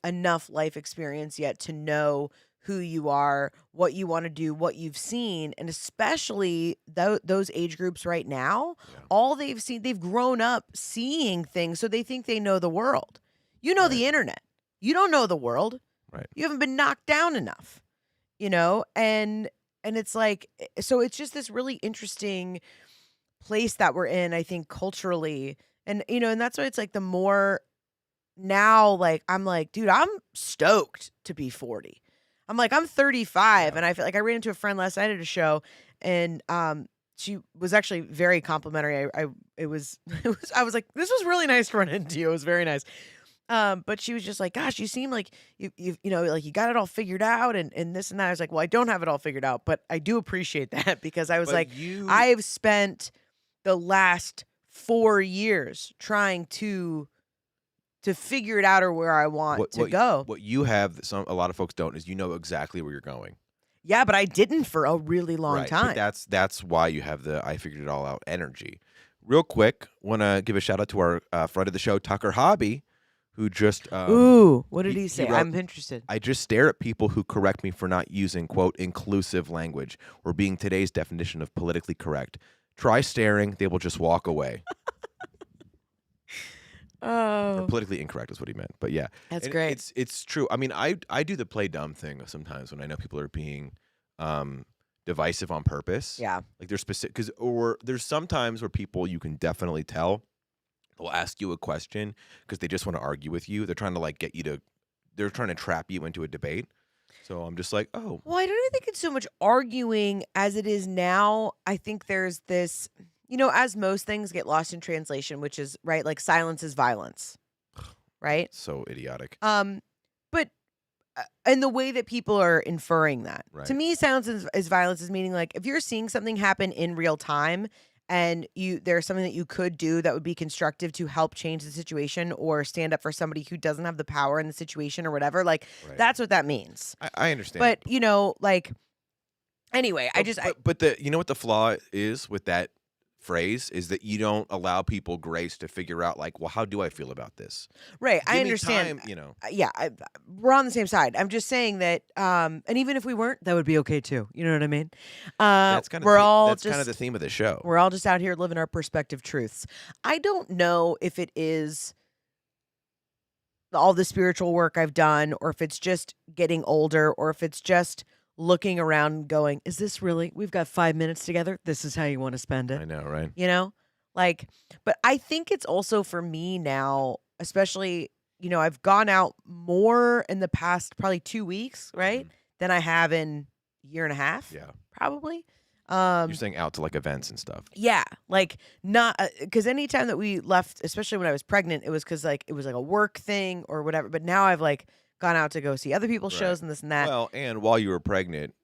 enough life experience yet to know who you are, what you want to do, what you've seen, and especially those age groups right now, Yeah. all they've seen, they've grown up seeing things, so they think they know the world. You know Right. the internet. You don't know the world. Right. You haven't been knocked down enough, and it's like, so it's just this really interesting place that we're in, I think, culturally, and and that's why it's like the more now, I'm like, dude, I'm stoked to be 40. I'm like, I'm 35, Yeah. and I feel like I ran into a friend last night at a show, and she was actually very complimentary. I was I was like, this was really nice to run into you. It was very nice. But she was just like, gosh, you seem like you know, like you got it all figured out and this and that. I was like, well, I don't have it all figured out, but I do appreciate that because I was But like, you I've spent the last 4 years trying to figure it out or where I want to go. what you have that a lot of folks don't is you know exactly where you're going. Yeah, but I didn't for a really long Right. time. But that's why you have the I figured it all out energy. Real quick, want to give a shout out to our friend of the show, Tucker Hobby, who just Ooh, what did he he say? wrote, I'm interested. I just stare at people who correct me for not using, quote, inclusive language or being today's definition of politically correct. Try staring, they will just walk away. Or Oh, politically incorrect is what he meant. But yeah. that's And great. it's true. I mean, I do the play dumb thing sometimes when I know people are being divisive on purpose. Yeah. Like there's specific or there's sometimes where people you can definitely tell they'll ask you a question because they just want to argue with you. They're trying to like they're trying to trap you into a debate. So I'm just like, oh, Well, I don't even think it's so much arguing as it is now. I think there's this, as most things get lost in translation, which is right, like silence is violence, right? so idiotic. But and the way that people are inferring that Right. to me, silence is violence is meaning like if you're seeing something happen in real time and there's something that you could do that would be constructive to help change the situation or stand up for somebody who doesn't have the power in the situation or whatever, like Right. that's what that means. I understand. But like anyway, but the you know what the flaw is with that phrase is that you don't allow people grace to figure out like, well, how do I feel about this? right, I Give me understand. time, Yeah, we're on the same side. I'm just saying that, and even if we weren't, that would be okay too. You know what I mean? That's kind of we're all that's just kind of the theme of the show. we're all just out here living our perspective truths. I don't know if it is all the spiritual work I've done, or if it's just getting older, or if it's just looking around and going, is this really, we've got 5 minutes together. This is how you want to spend it. I know, right? But I think it's also for me now, especially, I've gone out more in the past probably 2 weeks, right? Mhm. Than I have in a year and a half, Yeah. probably. You're saying out to like events and stuff. Yeah, like not because anytime that we left, especially when I was pregnant, it was because like it was like a work thing or whatever. But now I've like gone out to go see other people's Right. shows and this and that. Well, and while you were pregnant,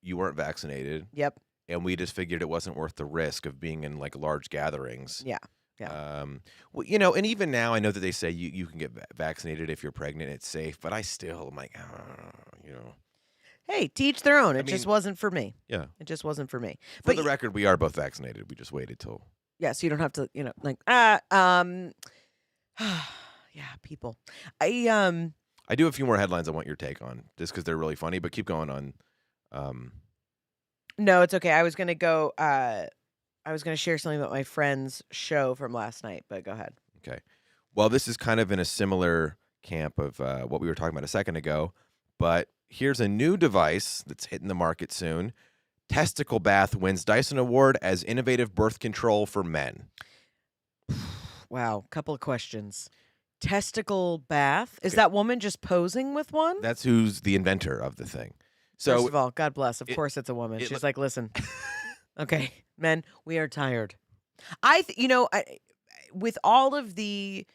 you weren't vaccinated, Yep. and we just figured it wasn't worth the risk of being in like large gatherings. Yeah. Well, and even now, I know that they say you can get vaccinated if you're pregnant. It's safe, but I still am like, Hey, to each their own. I It just mean, wasn't for me. yeah. It just wasn't for me. For But the record, we are both vaccinated. We just waited till. yeah, so you don't have to, yeah, people. I do have a few more headlines I want your take on, just because they're really funny. But keep going on. No, it's okay. I was gonna go. I was gonna share something about my friend's show from last night, but go ahead. Okay. Well, this is kind of in a similar camp of what we were talking about a second ago, but here's a new device that's hitting the market soon. Testicle Bath wins Dyson Award as innovative birth control for men. Wow, couple of questions. Testicle Bath. Is Okay. that woman just posing with one? That's who's the inventor of the thing. First So of all, God bless. Of it- course, it's a woman. it She's lo- like, listen, okay, men, we are tired. With all of the,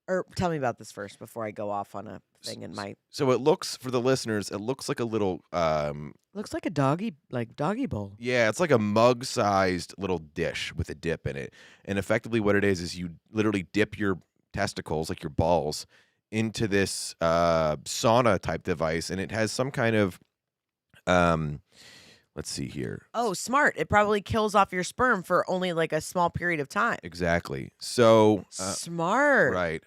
or tell me about this first before I go off on a thing in my. so it looks for the listeners, it looks like a little Looks like a doggy bowl. yeah, it's like a mug-sized little dish with a dip in it. And effectively what it is you literally dip your testicles, like your balls, into this sauna type device, and it has some kind of let's see here. Oh, smart. It probably kills off your sperm for only like a small period of time. Exactly. So Smart. right.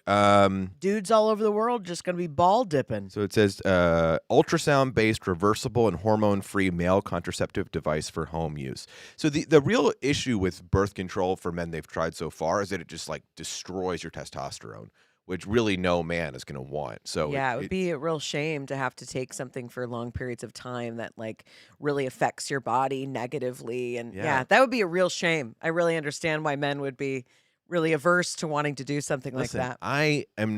Dudes all over the world just going to be ball dipping. So it says ultrasound-based, reversible, and hormone-free male contraceptive device for home use. So the real issue with birth control for men they've tried so far is that it just like destroys your testosterone, which really no man is going to want. So Yeah, it would be a real shame to have to take something for long periods of time that like really affects your body negatively. And Yeah. yeah, that would be a real shame. I really understand why men would be really averse to wanting to do something listen, like that. I'm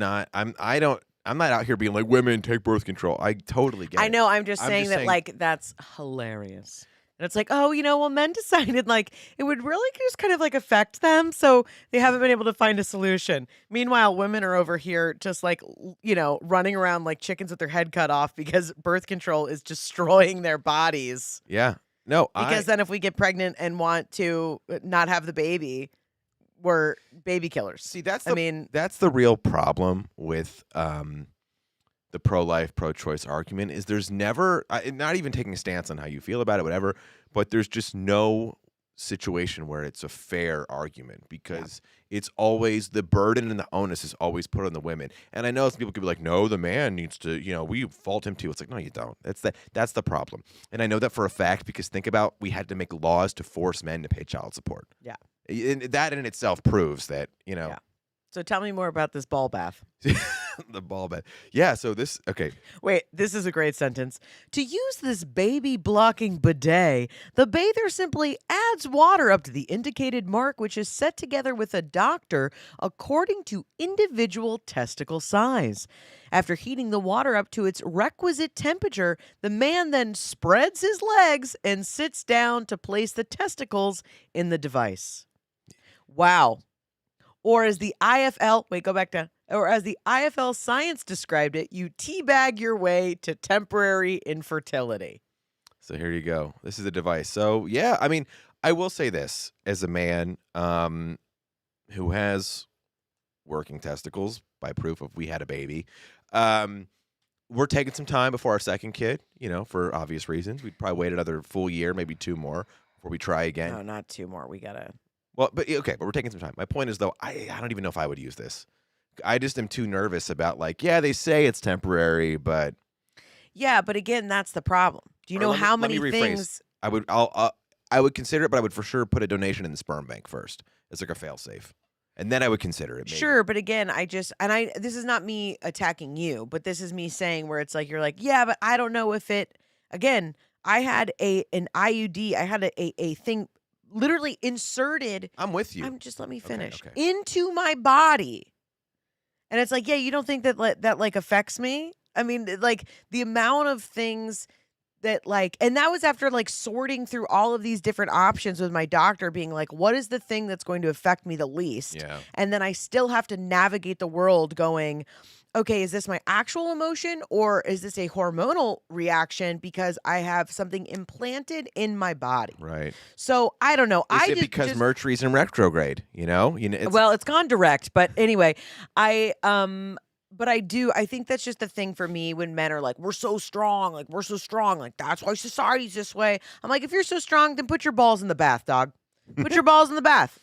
not out here being like women take birth control. I totally get I it. know. I'm just I'm saying just that saying- like that's hilarious. And it's like, oh, well, men decided like it would really just kind of like affect them. So they haven't been able to find a solution. Meanwhile, women are over here just like, running around like chickens with their head cut off because birth control is destroying their bodies. Yeah. No, Because then if we get pregnant and want to not have the baby, we're baby killers. See, that's the real problem with the pro-life, pro-choice argument is there's never, not even taking a stance on how you feel about it, whatever, but there's just no situation where it's a fair argument because it's always the burden and the onus is always put on the women. And I know some people could be like, no, the man needs to, we fault him too. It's like, no, you don't. That's the problem. And I know that for a fact because think about we had to make laws to force men to pay child support. Yeah. And that in itself proves that, Yeah. So tell me more about this ball bath. The ball bath. Yeah, so okay. Wait, this is a great sentence. To use this baby blocking bidet, the bather simply adds water up to the indicated mark, which is set together with a doctor according to individual testicle size. After heating the water up to its requisite temperature, the man then spreads his legs and sits down to place the testicles in the device. Wow. Or as the IFL Science described it, you teabag your way to temporary infertility. So here you go. This is a device. So yeah, I mean, I will say this as a man who has working testicles by proof of we had a baby. We're taking some time before our second kid, for obvious reasons. We'd probably wait another full year, maybe 2 more before we try again. No, not 2 more. We gotta. Well, but we're taking some time. My point is, though, I don't even know if I would use this. I just am too nervous about they say it's temporary, but yeah, but again, that's the problem. Do you know how many things? I would consider it, but I would for sure put a donation in the sperm bank first. It's like a fail safe, and then I would consider it. Maybe. Sure, but again, this is not me attacking you, but this is me saying where it's like you're like, yeah, but I don't know if it. Again, I had an IUD. I had a thing. Literally inserted. I'm with you. Let me finish. Okay. Into my body. And it's like, yeah, you don't think that affects me? I mean, like the amount of things that and that was after sorting through all of these different options with my doctor being like, what is the thing that's going to affect me the least? Yeah. And then I still have to navigate the world going, okay, is this my actual emotion or is this a hormonal reaction because I have something implanted in my body? Right. So I don't know. Is it because Mercury's in retrograde? Well, it's gone direct, but anyway, I think that's just the thing for me when men are like, we're so strong, that's why society's this way. I'm like, if you're so strong, then put your balls in the bath, dog. Put your balls in the bath,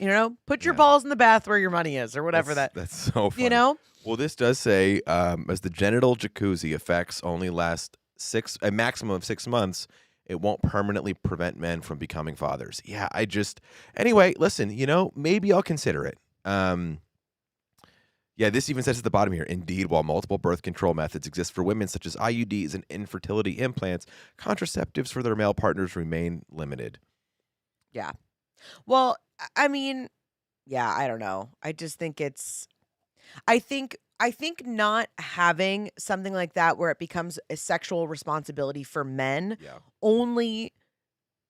Put your balls in the bath where your money is or whatever that's so funny. Well, this does say, as the genital jacuzzi effects only last a maximum of 6 months, it won't permanently prevent men from becoming fathers. Yeah, anyway, listen, maybe I'll consider it. Yeah, this even says at the bottom here, indeed, while multiple birth control methods exist for women, such as IUDs and infertility implants, contraceptives for their male partners remain limited. Yeah. Well, I mean, yeah, I don't know. I just think I think not having something like that where it becomes a sexual responsibility for men only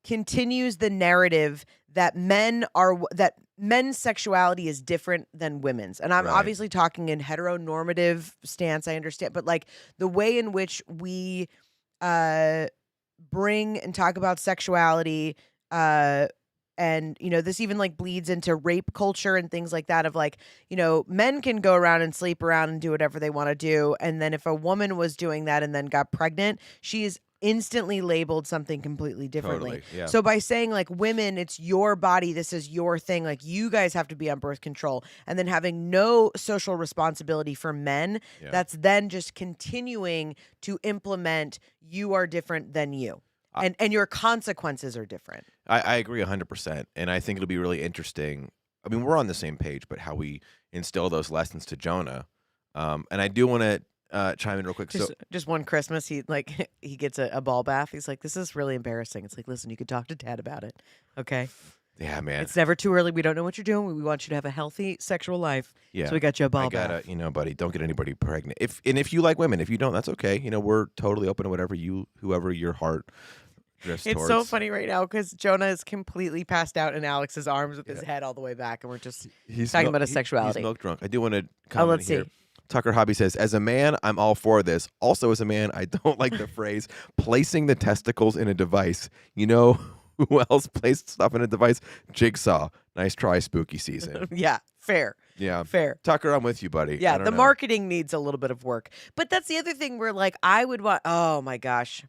continues the narrative that men's sexuality is different than women's. And I'm obviously talking in heteronormative stance, I understand, but the way in which we bring and talk about sexuality and, this even bleeds into rape culture and things like that of men can go around and sleep around and do whatever they want to do. And then if a woman was doing that and then got pregnant, she is instantly labeled something completely differently. Totally, yeah. So by saying women, it's your body, this is your thing, you guys have to be on birth control, and then having no social responsibility for men, that's then just continuing to implement you are different than you. And your consequences are different. I agree 100%. And I think it'll be really interesting. I mean, we're on the same page, but how we instill those lessons to Jonah. And I do want to chime in real quick. Just one Christmas, he gets a ball bath. He's like, this is really embarrassing. It's like, listen, you could talk to Dad about it. Okay. Yeah, man. It's never too early. We don't know what you're doing. We want you to have a healthy sexual life. Yeah. So we got you a ball bath. Buddy, don't get anybody pregnant. If you like women, if you don't, that's okay. We're totally open to whoever your heart drifts It's towards. so funny right now because Jonah is completely passed out in Alex's arms with his Yeah. head all the way back, and we're just He's talking about his He's sexuality. milk drunk. I do want to Oh, comment let's here. see. Tucker Hobby says, as a man, I'm all for this. Also, as a man, I don't like the phrase placing the testicles in a device. You know who else placed stuff in a device? Jigsaw. Nice try, spooky season. Yeah, fair. Yeah. Fair. Tucker, I'm with you, buddy. Yeah, I don't the know. marketing needs a little bit of work. But that's the other thing where, like, I would want, oh my gosh.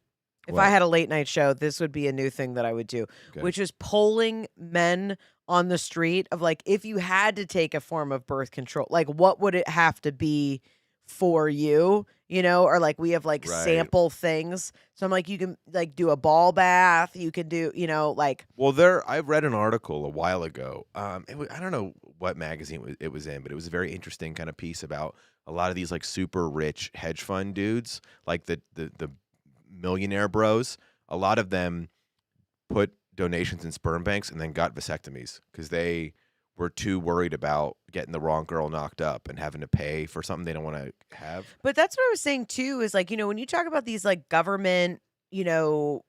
If What? I had a late night show, this would be a new thing that I would do, Okay. which is polling men on the street of, like, if you had to take a form of birth control, like, what would it have to be for you? You know, or like we have like Right. sample things. So I'm like, you can like do a ball bath. You can do, you know, like. Well, I read an article a while ago. I don't know what magazine it was in, but it was a very interesting kind of piece about a lot of these like super rich hedge fund dudes, like the millionaire bros. A lot of them put donations in sperm banks and then got vasectomies because they were too worried about getting the wrong girl knocked up and having to pay for something they don't want to have. But that's what I was saying too, is like, you know, when you talk about these like government, you know,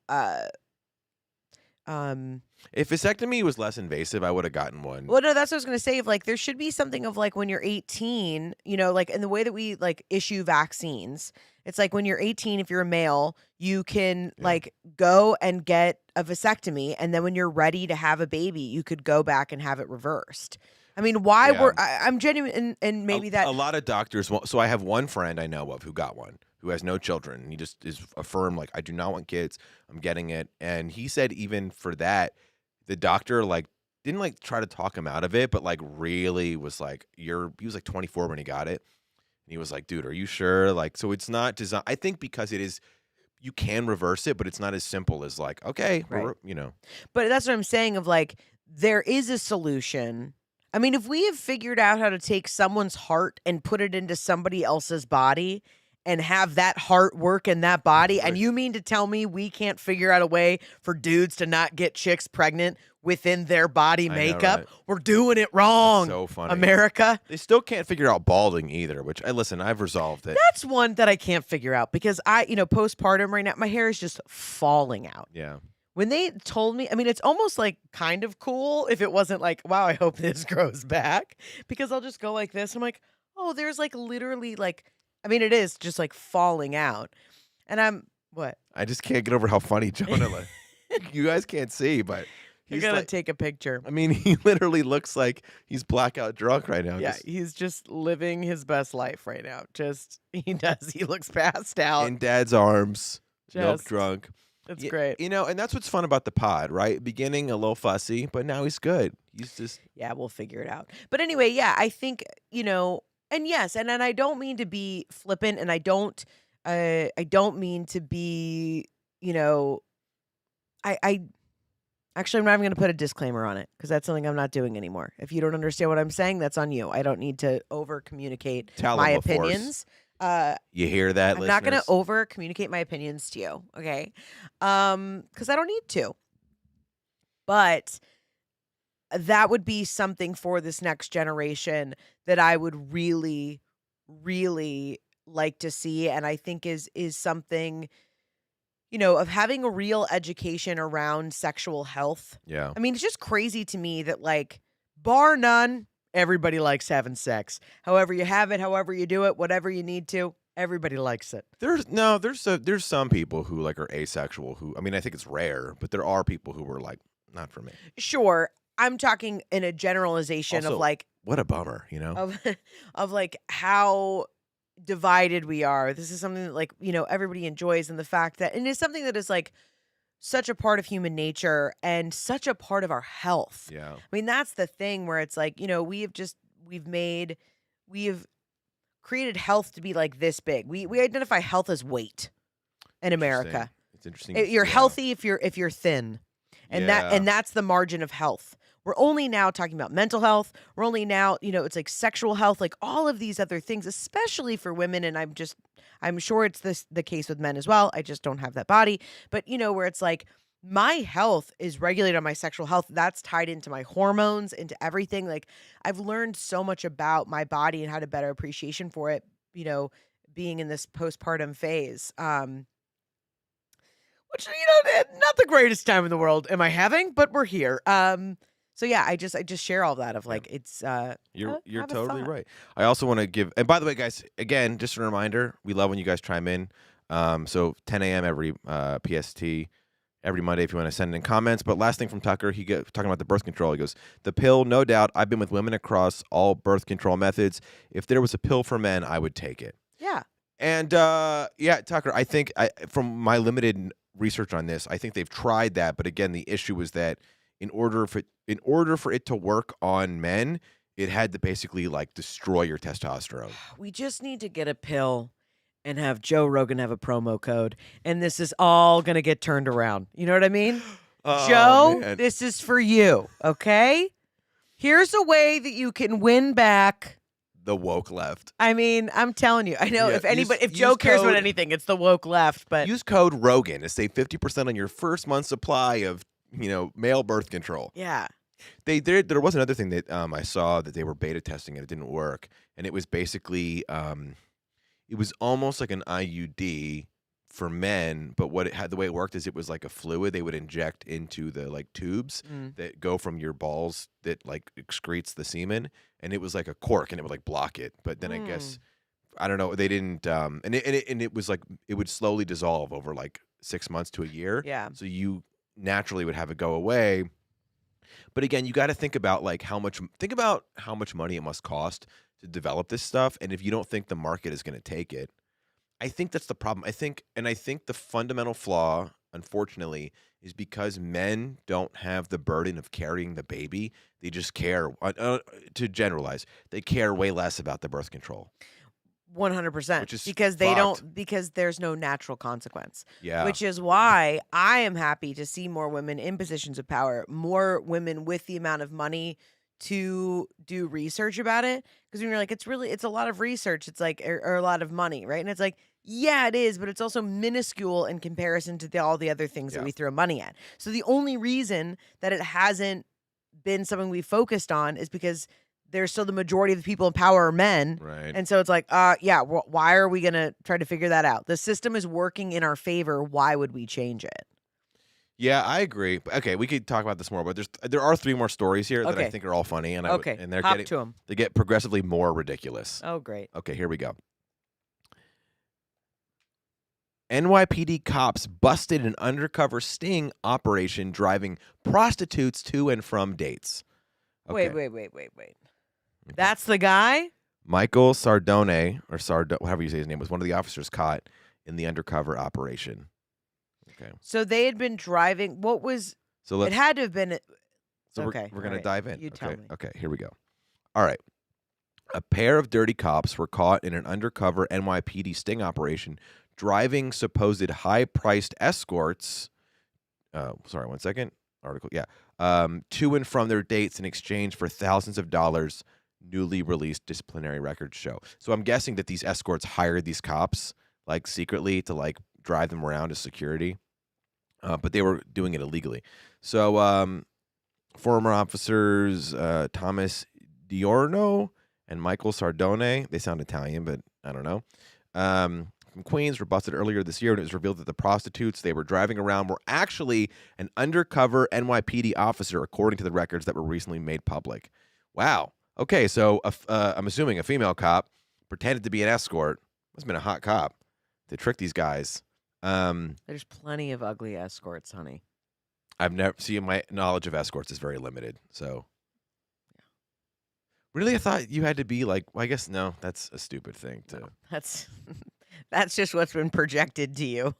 If vasectomy was less invasive, I would have gotten one. well, no, that's what I was going to say. Of like, there should be something of like when you're 18, you know, like in the way that we like issue vaccines, it's like when you're 18, if you're a male, you can Yeah. like go and get a vasectomy. And then when you're ready to have a baby, you could go back and have it reversed. I mean, why Yeah. I'm genuine, and maybe a lot of doctors won't. So I have one friend I know of who got one, who has no children. And he just is affirmed, like, I do not want kids. I'm getting it. And he said even for that, the doctor like didn't like try to talk him out of it, but like really was like, he was like 24 when he got it. And he was like, dude, are you sure? Like, so it's not designed. I think because it is, you can reverse it, but it's not as simple as like, okay, Right. you know. But that's what I'm saying of like, there is a solution. I mean, if we have figured out how to take someone's heart and put it into somebody else's body and have that heart work in that body, and Right. you mean to tell me we can't figure out a way for dudes to not get chicks pregnant within their body I know, makeup? right? We're doing it wrong, So funny. America. They still can't figure out balding either, which I've resolved it. That's one that I can't figure out because postpartum right now, my hair is just falling out. Yeah. When they told me, I mean, it's almost like kind of cool if it wasn't like, wow, I hope this grows back, because I'll just go like this. I'm like, oh, there's like literally like, I mean, it is just like falling out. And I'm, what? I just can't get over how funny Jonah looks. You guys can't see, but You're he's going to like, take a picture. I mean, he literally looks like he's blackout drunk right now. Yeah, just he's just living his best life right now. Just, he does. He looks passed out. in dad's arms, milk Just- drunk. It's Y- great. You know, and that's what's fun about the pod, right? Beginning a little fussy, but now he's good. He's just Yeah, we'll figure it out. But anyway, yeah, I think, and yes, and I don't mean to be flippant, and I don't mean to be, I actually, I'm not even going to put a disclaimer on it because that's something I'm not doing anymore. If you don't understand what I'm saying, that's on you. I don't need to over communicate Tell my him, LaForce. opinions. You hear that, I'm not going to listeners? over communicate my opinions to you, okay? Because I don't need to. But that would be something for this next generation that I would really, really like to see, and I think is something, of having a real education around sexual health. Yeah. I mean, it's just crazy to me that, like, bar none, everybody likes having sex. However you have it, however you do it, whatever you need to, everybody likes it. There's some people who like are asexual who, I mean, I think it's rare, but there are people who are like, not for me. Sure, I'm talking in a generalization Also, of like What a bummer, you know? of like how divided we are. This is something that like, everybody enjoys, and the fact that, and it's something that is like such a part of human nature and such a part of our health. Yeah. I mean, that's the thing where it's like, we've created health to be like this big. We identify health as weight in America. It's interesting. You're Yeah. healthy if you're thin. And Yeah. that's the margin of health. We're only now talking about mental health. We're only now, it's like sexual health, like all of these other things, especially for women. And I'm sure it's the case with men as well. I just don't have that body. But, where it's like my health is regulated on my sexual health. That's tied into my hormones, into everything. Like I've learned so much about my body and how to better appreciation for it, being in this postpartum phase. What which not the greatest time in the world am I having, but we're here. So yeah, I just share all that of like it's You're have a totally thought. right. I also want to give, and by the way, guys, again, just a reminder, we love when you guys chime in. So 10 a.m. every PST every Monday if you want to send in comments. But last thing from Tucker, talking about the birth control. He goes, the pill, no doubt. I've been with women across all birth control methods. If there was a pill for men, I would take it. Yeah. And yeah, Tucker, I think from my limited research on this, I think they've tried that. But again, the issue is that in order for it to work on men, it had to basically like destroy your testosterone. We just need to get a pill and have Joe Rogan have a promo code, and this is all gonna get turned around. You know what I mean? Oh, Joe, man. this is for you, okay? Here's a way that you can win back. The woke left. I mean, I'm telling you. I know Yeah, if Joe cares about anything, it's the woke left. But use code Rogan to save 50% on your first month's supply of male birth control. yeah, There was another thing that I saw that they were beta testing and it didn't work, and it was basically it was almost like an IUD for men, but the way it worked is it was like a fluid they would inject into the like tubes that go from your balls that like excretes the semen, and it was like a cork and it would like block it. But then I guess I don't know, they didn't and it was like it would slowly dissolve over like 6 months to a year. Yeah. So you naturally would have it go away. But again, you got to think about how much money it must cost to develop this stuff, and if you don't think the market is going to take it, I think that's the problem. I think the fundamental flaw, unfortunately, is because men don't have the burden of carrying the baby. They just care, to generalize, they care way less about the birth control. 100%. Which is because they don't, because there's no natural consequence. Yeah. Which is why I am happy to see more women in positions of power, more women with the amount of money to do research about it. Because when you're like, it's a lot of research. It's like, or a lot of money, right? And it's like, yeah, it is, but it's also minuscule in comparison to all the other things that we throw money at. So the only reason that it hasn't been something we focused on is because there's still the majority of the people in power are men. Right. And so it's like, why are we going to try to figure that out? The system is working in our favor. Why would we change it? Yeah, I agree. Okay, we could talk about this more, but there are 3 more stories here that I Okay. think are all funny, and Okay, they're hop to 'em. they get progressively more ridiculous. Oh, great. Okay, here we go. NYPD cops busted an undercover sting operation driving prostitutes to and from dates. Okay. Wait. That's the guy? Michael Sardone, or however you say his name, was one of the officers caught in the undercover operation. Okay. So they had been driving. What was So it? Had to have been. So Okay, we're going to alright. dive in. You okay. tell me. Okay, here we go. All right. A pair of dirty cops were caught in an undercover NYPD sting operation driving supposed high-priced escorts. Sorry, 1 second. Article, yeah. To and from their dates in exchange for thousands of dollars, newly released disciplinary records show. So I'm guessing that these escorts hired these cops like secretly to like drive them around as security, but they were doing it illegally. So former officers Thomas Diorno and Michael Sardone, they sound Italian, but I don't know, from Queens, were busted earlier this year, and it was revealed that the prostitutes they were driving around were actually an undercover NYPD officer, according to the records that were recently made public. Wow. Okay, so I'm assuming a female cop pretended to be an escort. Must have been a hot cop to trick these guys. There's plenty of ugly escorts, honey. I've never seen, my knowledge of escorts is very limited. So, really, I thought you had to be like. Well, I guess no. That's a stupid thing to. No, that's just what's been projected to you.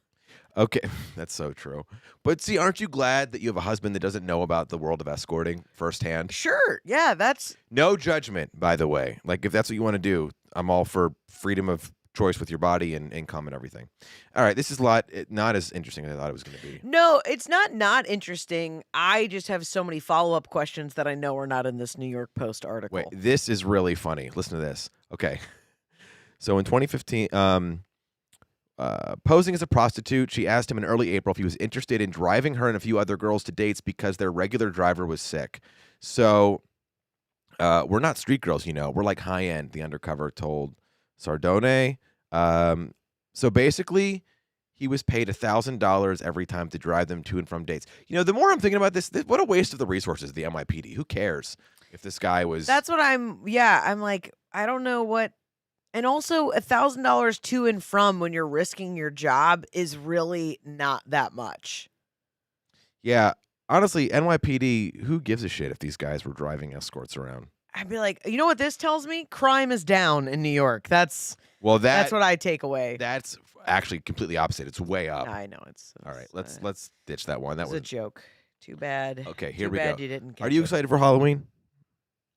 Okay, that's so true. But see, aren't you glad that you have a husband that doesn't know about the world of escorting firsthand? Sure. Yeah, that's No judgment, by the way. Like, if that's what you want to do, I'm all for freedom of choice with your body and income and everything. All right, this is not as interesting as I thought it was going to be. No, it's not interesting. I just have so many follow-up questions that I know are not in this New York Post article. Wait, this is really funny. Listen to this. Okay. So in 2015, posing as a prostitute, she asked him in early April if he was interested in driving her and a few other girls to dates because their regular driver was sick. So we're not street girls, We're like high-end, the undercover told Sardone. So basically, he was paid $1,000 every time to drive them to and from dates. The more I'm thinking about this, what a waste of the resources, the NYPD. Who cares if this guy was... That's what I'm like, I don't know what. And also $1,000 to and from when you're risking your job is really not that much. Yeah. Honestly, NYPD, who gives a shit if these guys were driving escorts around? I'd be like, you know what this tells me? Crime is down in New York. That's what I take away. That's actually completely opposite. It's way up. I know it's all right. Let's ditch that one. That was a joke. Too bad. Okay, here Too we bad go. You didn't. Are you excited for Halloween?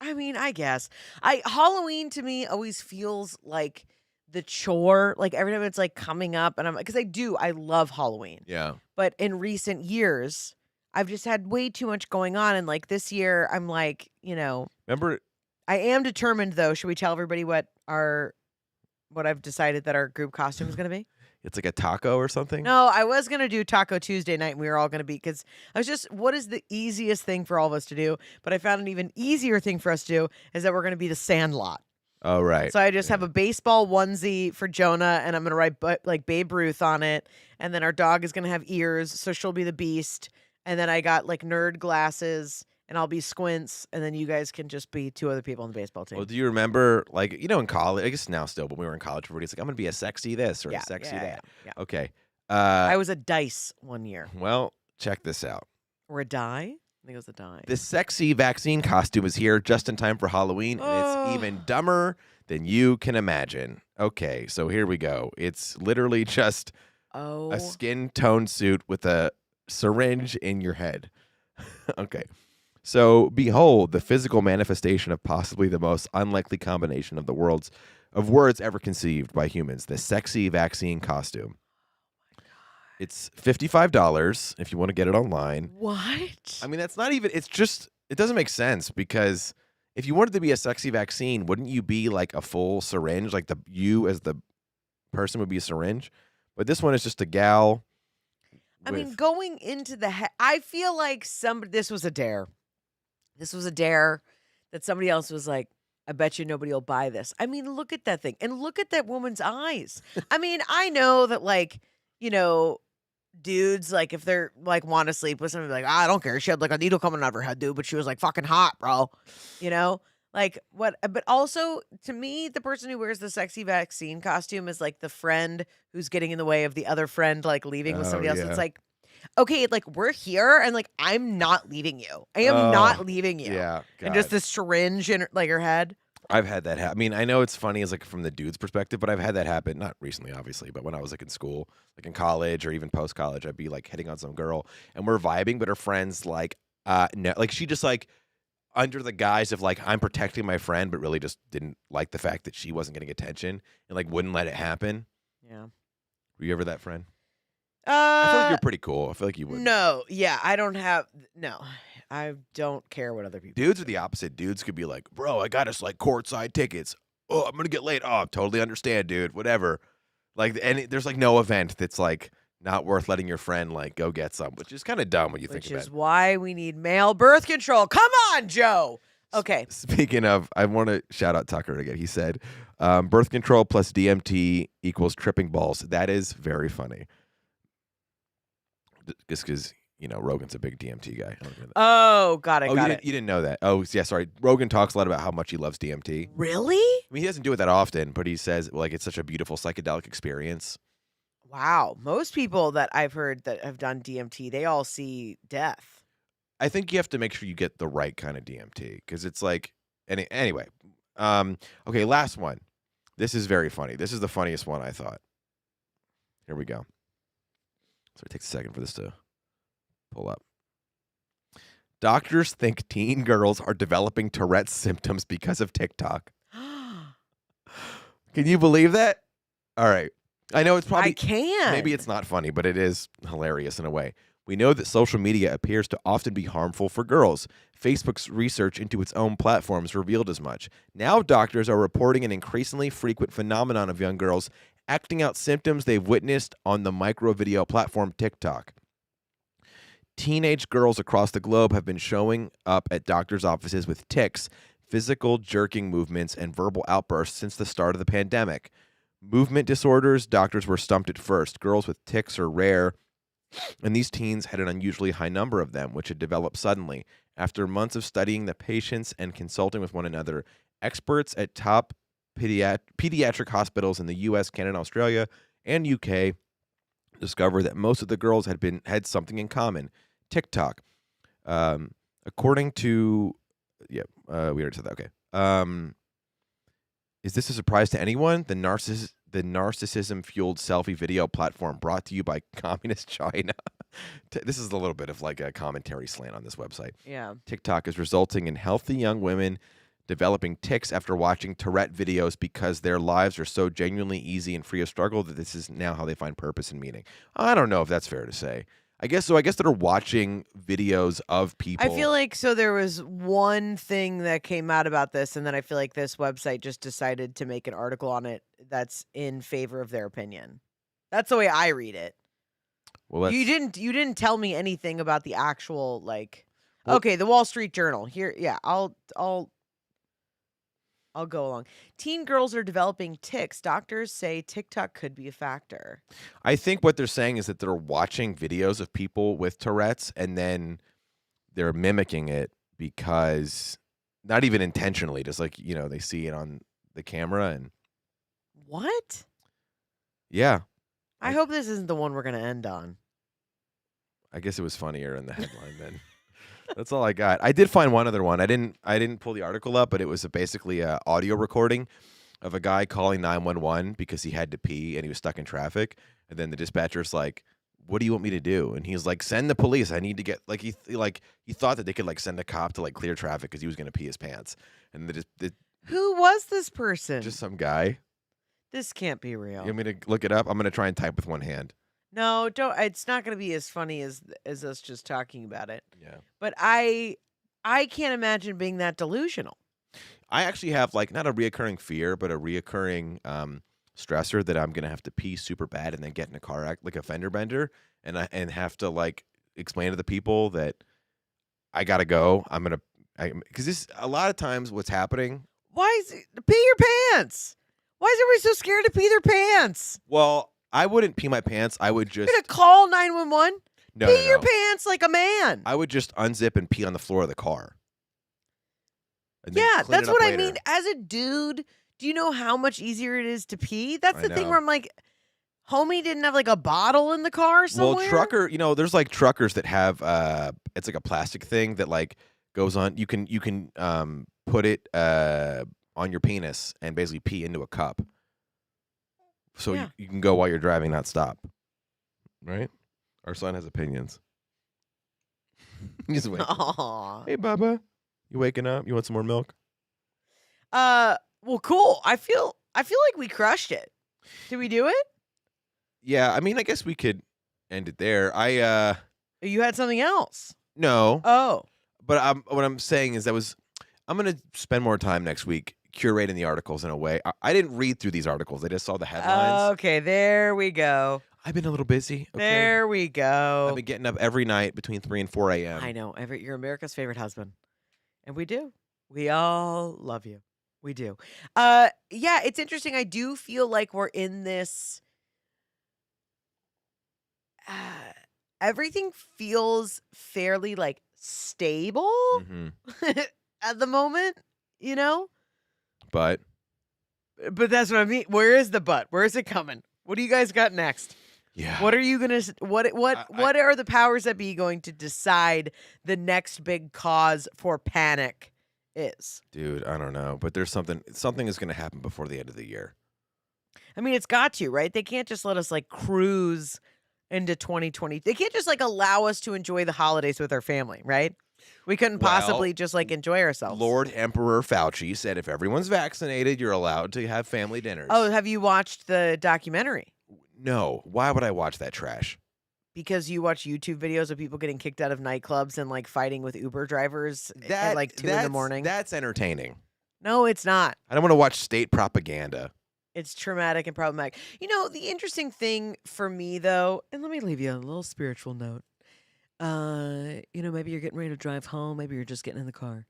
I mean, I guess. Halloween to me always feels like the chore. Like every time it's like coming up, and because I love Halloween. Yeah. But in recent years, I've just had way too much going on, and like this year, I'm like, Remember. I am determined, though. Should we tell everybody what I've decided that our group costume is going to be? It's like a taco or something? No, I was going to do Taco Tuesday night, and we were all going to be, because I was just, what is the easiest thing for all of us to do? But I found an even easier thing for us to do is that we're going to be the Sandlot. Oh, right. So I just have a baseball onesie for Jonah, and I'm going to write like Babe Ruth on it. And then our dog is going to have ears, so she'll be the Beast. And then I got like nerd glasses, and I'll be Squints, and then you guys can just be two other people on the baseball team. Well, do you remember, like, in college, I guess now still, but when we were in college, everybody's like, I'm going to be a sexy this or a sexy that. Yeah. Okay. I was a dice one year. Well, check this out. Or a die? I think it was a die. The sexy vaccine costume is here just in time for Halloween, and it's even dumber than you can imagine. Okay, so here we go. It's literally just a skin-toned suit with a syringe in your head. Okay. So, behold, the physical manifestation of possibly the most unlikely combination of words ever conceived by humans, the sexy vaccine costume. It's $55 if you want to get it online. What? I mean, that's not even, it doesn't make sense, because if you wanted to be a sexy vaccine, wouldn't you be like a full syringe? Like you as the person would be a syringe? But this one is just a gal. I mean, going into I feel like this was a dare. This was a dare that somebody else was like, I bet you nobody will buy this. I mean, look at that thing. And look at that woman's eyes. I mean, I know that, like, dudes, like, if they're, like, want to sleep with somebody, like, I don't care. She had, like, a needle coming out of her head, dude, but she was, like, fucking hot, bro. Like, what? But also, to me, the person who wears the sexy vaccine costume is, like, the friend who's getting in the way of the other friend, like, leaving with somebody else. Yeah. It's like, okay, like, we're here, and, like, I'm not leaving you. I am not leaving you. Yeah. And just this syringe in, like, her head. I've had that happen. I mean, I know it's funny as, like, from the dude's perspective, but I've had that happen, not recently, obviously, but when I was, like, in school, like, in college or even post-college, I'd be, like, hitting on some girl, and we're vibing, but her friend's, like, no, like, she just, like, under the guise of, like, I'm protecting my friend, but really just didn't like the fact that she wasn't getting attention and, like, wouldn't let it happen. Yeah. Were you ever that friend? I feel like you're pretty cool. I feel like you would. No, yeah, I don't care what other people Dudes are the opposite. Dudes could be like, bro, I got us, like, courtside tickets. Oh, I'm going to get late. Oh, totally understand, dude. Whatever. Like, and there's, like, no event that's, like, not worth letting your friend, like, go get some, which is kind of dumb when you think about it. Which is why we need male birth control. Come on, Joe. Okay. Speaking of, I want to shout out Tucker again. He said, birth control plus DMT equals tripping balls. That is very funny. Just because, Rogan's a big DMT guy. Oh, got it, You didn't know that. Oh, yeah, sorry. Rogan talks a lot about how much he loves DMT. Really? I mean, he doesn't do it that often, but he says, like, it's such a beautiful psychedelic experience. Wow. Most people that I've heard that have done DMT, they all see death. I think you have to make sure you get the right kind of DMT, because it's like, anyway. Okay, last one. This is very funny. This is the funniest one, I thought. Here we go. So it takes a second for this to pull up. Doctors think teen girls are developing Tourette's symptoms because of TikTok. Can you believe that? All right. I know it's probably... I can. Maybe it's not funny, but it is hilarious in a way. We know that social media appears to often be harmful for girls. Facebook's research into its own platforms revealed as much. Now doctors are reporting an increasingly frequent phenomenon of young girls acting out symptoms they've witnessed on the micro-video platform TikTok. Teenage girls across the globe have been showing up at doctors' offices with tics, physical jerking movements, and verbal outbursts since the start of the pandemic. Movement disorders, doctors were stumped at first. Girls with tics are rare, and these teens had an unusually high number of them, which had developed suddenly. After months of studying the patients and consulting with one another, experts at top pediatric hospitals in the U.S., Canada, Australia, and UK discovered that most of the girls had something in common: TikTok. According to, we already said that. Okay. Is this a surprise to anyone? The narcissism-fueled selfie video platform brought to you by Communist China. This is a little bit of like a commentary slant on this website. Yeah. TikTok is resulting in healthy young women developing tics after watching Tourette videos because their lives are so genuinely easy and free of struggle that this is now how they find purpose and meaning. I don't know if that's fair to say. I guess so. I guess they're watching videos of people. I feel like there was one thing that came out about this, and then I feel like this website just decided to make an article on it that's in favor of their opinion. That's the way I read it. Well, you didn't tell me anything about the actual okay, the Wall Street Journal. Here, yeah, I'll go along. Teen girls are developing tics. Doctors say TikTok could be a factor. I think what they're saying is that they're watching videos of people with Tourette's and then they're mimicking it because not even intentionally, just like, they see it on the camera and. What? Yeah. I hope this isn't the one we're going to end on. I guess it was funnier in the headline then. That's all I got. I did find one other one. I didn't pull the article up, but it was basically an audio recording of a guy calling 911 because he had to pee and he was stuck in traffic. And then the dispatcher's like, "What do you want me to do?" And he's like, "Send the police. I need to get he thought that they could send a cop to clear traffic because he was going to pee his pants." And who was this person? Just some guy. This can't be real. You want me to look it up? I'm going to try and type with one hand. No, don't. It's not going to be as funny as us just talking about it. Yeah. But I can't imagine being that delusional. I actually have not a reoccurring fear, but a reoccurring stressor that I'm gonna have to pee super bad and then get in a car like a fender bender and have to explain to the people that I gotta go. Because this a lot of times what's happening. Why is it pee your pants? Why is everybody so scared to pee their pants? Well, I wouldn't pee my pants. I would just. You're gonna call 911. No, pee your pants like a man. I would just unzip and pee on the floor of the car. Yeah, that's what I mean. As a dude, do you know how much easier it is to pee? That's the thing where I'm like, homie didn't have a bottle in the car somewhere? Well, trucker, there's truckers that have it's a plastic thing that goes on. You can put it on your penis and basically pee into a cup. So you can go while you're driving, not stop. Right? Our son has opinions. He's waking up. Hey, Bubba. You waking up? You want some more milk? Well, cool. I feel like we crushed it. Did we do it? Yeah, I guess we could end it there. You had something else. No. Oh. But what I'm saying is I'm going to spend more time next week curating the articles in a way. I didn't read through these articles. I just saw the headlines. Okay, there we go. I've been a little busy. Okay? There we go. I've been getting up every night between 3 and 4 a.m. I know. You're America's favorite husband. And we do. We all love you. We do. Yeah, it's interesting. I do feel like we're in this. Everything feels fairly stable at the moment, But that's what I mean. Where is the but? Where is it coming? What do you guys got next? Yeah. What are you gonna? What are the powers that be going to decide the next big cause for panic is? Dude, I don't know, but there's something is going to happen before the end of the year. I mean, it's got to, right? They can't just let us cruise into 2020. They can't just allow us to enjoy the holidays with our family, right? We couldn't possibly just enjoy ourselves. Lord Emperor Fauci said if everyone's vaccinated, you're allowed to have family dinners. Oh, have you watched the documentary? No. Why would I watch that trash? Because you watch YouTube videos of people getting kicked out of nightclubs and fighting with Uber drivers at 2 in the morning. That's entertaining. No, it's not. I don't want to watch state propaganda. It's traumatic and problematic. The interesting thing for me, though, and let me leave you on a little spiritual note. Maybe you're getting ready to drive home. Maybe you're just getting in the car.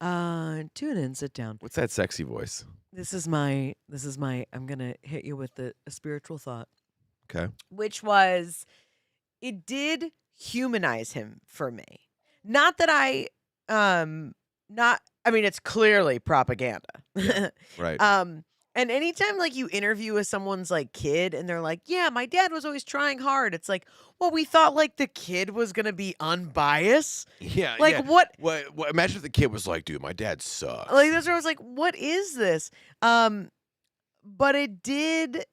Tune in, sit down. What's that sexy voice? This is my I'm gonna hit you with a spiritual thought. Okay. Which was, it did humanize him for me. Not that I mean, it's clearly propaganda. Yeah, right. And anytime like you interview with someone's like kid and they're like, yeah, my dad was always trying hard. It's like, well, we thought like the kid was gonna be unbiased. Yeah, Like yeah. what What? Imagine if the kid was like, "Dude, my dad sucks." like that's where I was like, what is this? But it did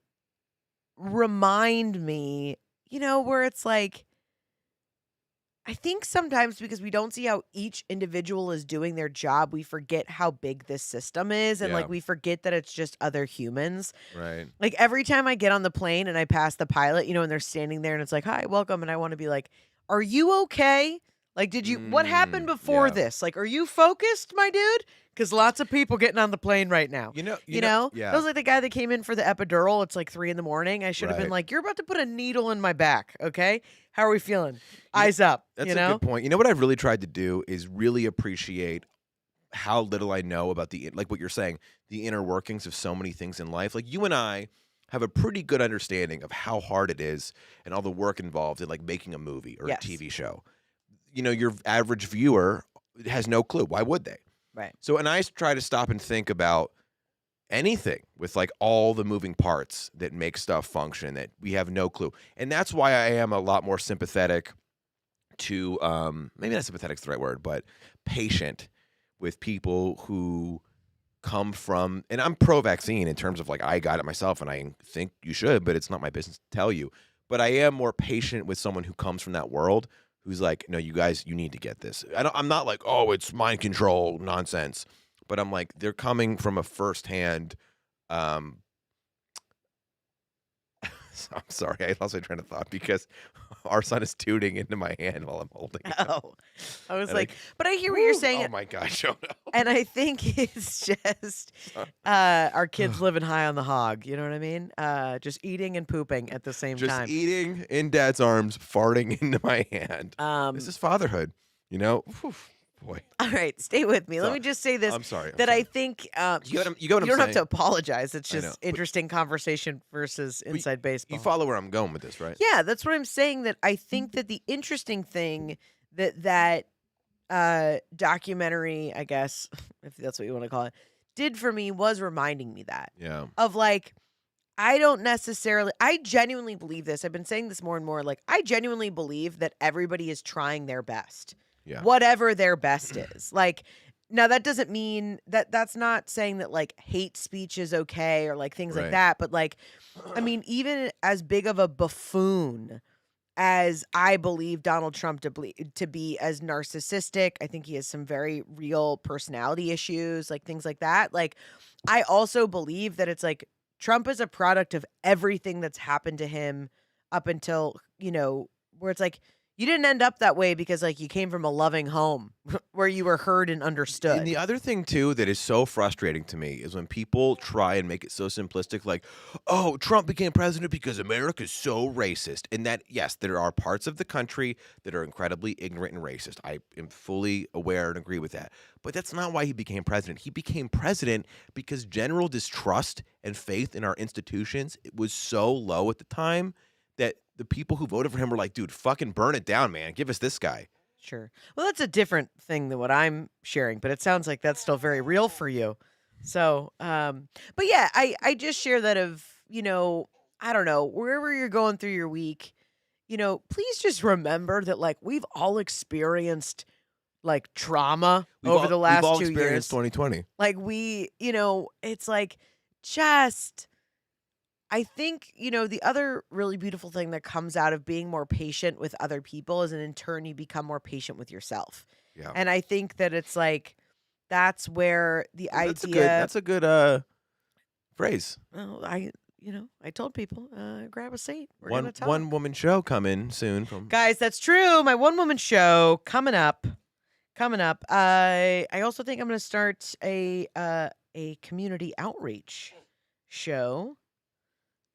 remind me, where it's like, I think sometimes because we don't see how each individual is doing their job, we forget how big this system is. And Yeah. like we forget that it's just other humans. Right. Like every time I get on the plane and I pass the pilot, and they're standing there and it's like, hi, welcome. And I want to be like, are you okay? Like, what happened before yeah. this? Like, are you focused, my dude? Because lots of people getting on the plane right now. You know. That was like the guy that came in for the epidural. It's like 3 a.m. I should have been Right. like, you're about to put a needle in my back. Okay. How are we feeling? Eyes up. That's a good point. You know what I've really tried to do is really appreciate how little I know about like what you're saying, the inner workings of so many things in life. Like you and I have a pretty good understanding of how hard it is and all the work involved in like making a movie or Yes. a TV show. Your average viewer has no clue. Why would they? Right. So, and I try to stop and think about anything with like all the moving parts that make stuff function that we have no clue. And that's why I am a lot more sympathetic to, maybe not sympathetic is the right word, but patient with people who come from, and I'm pro-vaccine in terms of like, I got it myself and I think you should, but it's not my business to tell you. But I am more patient with someone who comes from that world who's like, no, you guys, you need to get this. I'm not like, oh, it's mind control nonsense. But I'm like, they're coming from a firsthand. I'm sorry, I lost my train of thought because our son is tooting into my hand while I'm holding it. Oh, I was And like, but I hear what you're saying. Oh my gosh, oh no. And I think it's just our kids living high on the hog. You know what I mean? Just eating and pooping at the same Just time. eating in dad's arms, farting into my hand. This is fatherhood, Whew, boy. All right, stay with me. Let me just say this. I'm sorry. That I think You get what you I'm don't have saying? to apologize. It's I know, just but- interesting conversation versus inside baseball. You follow where I'm going with this, right? Yeah, that's what I'm saying. That I think that the interesting thing that documentary, I guess, if that's what you want to call it, did for me was reminding me that Yeah. of like, I genuinely believe this. I've been saying this more and more. Like, I genuinely believe that everybody is trying their best, Yeah. whatever their best is. Like, now that doesn't mean that's not saying that like hate speech is okay or like things Right. like that. But like, I mean, even as big of a buffoon as I believe Donald Trump to be as narcissistic, I think he has some very real personality issues, like things like that. Like, I also believe that it's like Trump is a product of everything that's happened to him up until, where it's like, you didn't end up that way because like you came from a loving home where you were heard and understood. And the other thing too that is so frustrating to me is when people try and make it so simplistic, like, oh, Trump became president because America's so racist. And that, yes, there are parts of the country that are incredibly ignorant and racist. I am fully aware and agree with that. But that's not why he became president. He became president because general distrust and faith in our institutions, it was so low at the time that the people who voted for him were like, dude, fucking burn it down, man. Give us this guy. Sure. Well, that's a different thing than what I'm sharing, but it sounds like that's still very real for you. So, but yeah, I just share that of, I don't know, wherever you're going through your week, please just remember that like we've all experienced like trauma over the last 2 years. We've all experienced 2020. Like it's like just, I think, the other really beautiful thing that comes out of being more patient with other people is, and in turn, you become more patient with yourself. Yeah. And I think that it's like, that's where the idea. That's a good phrase. Well, I told people, grab a seat. We're One gonna talk. one woman show coming soon from Guys, that's true. My one woman show coming up. I also think I'm gonna start a community outreach show.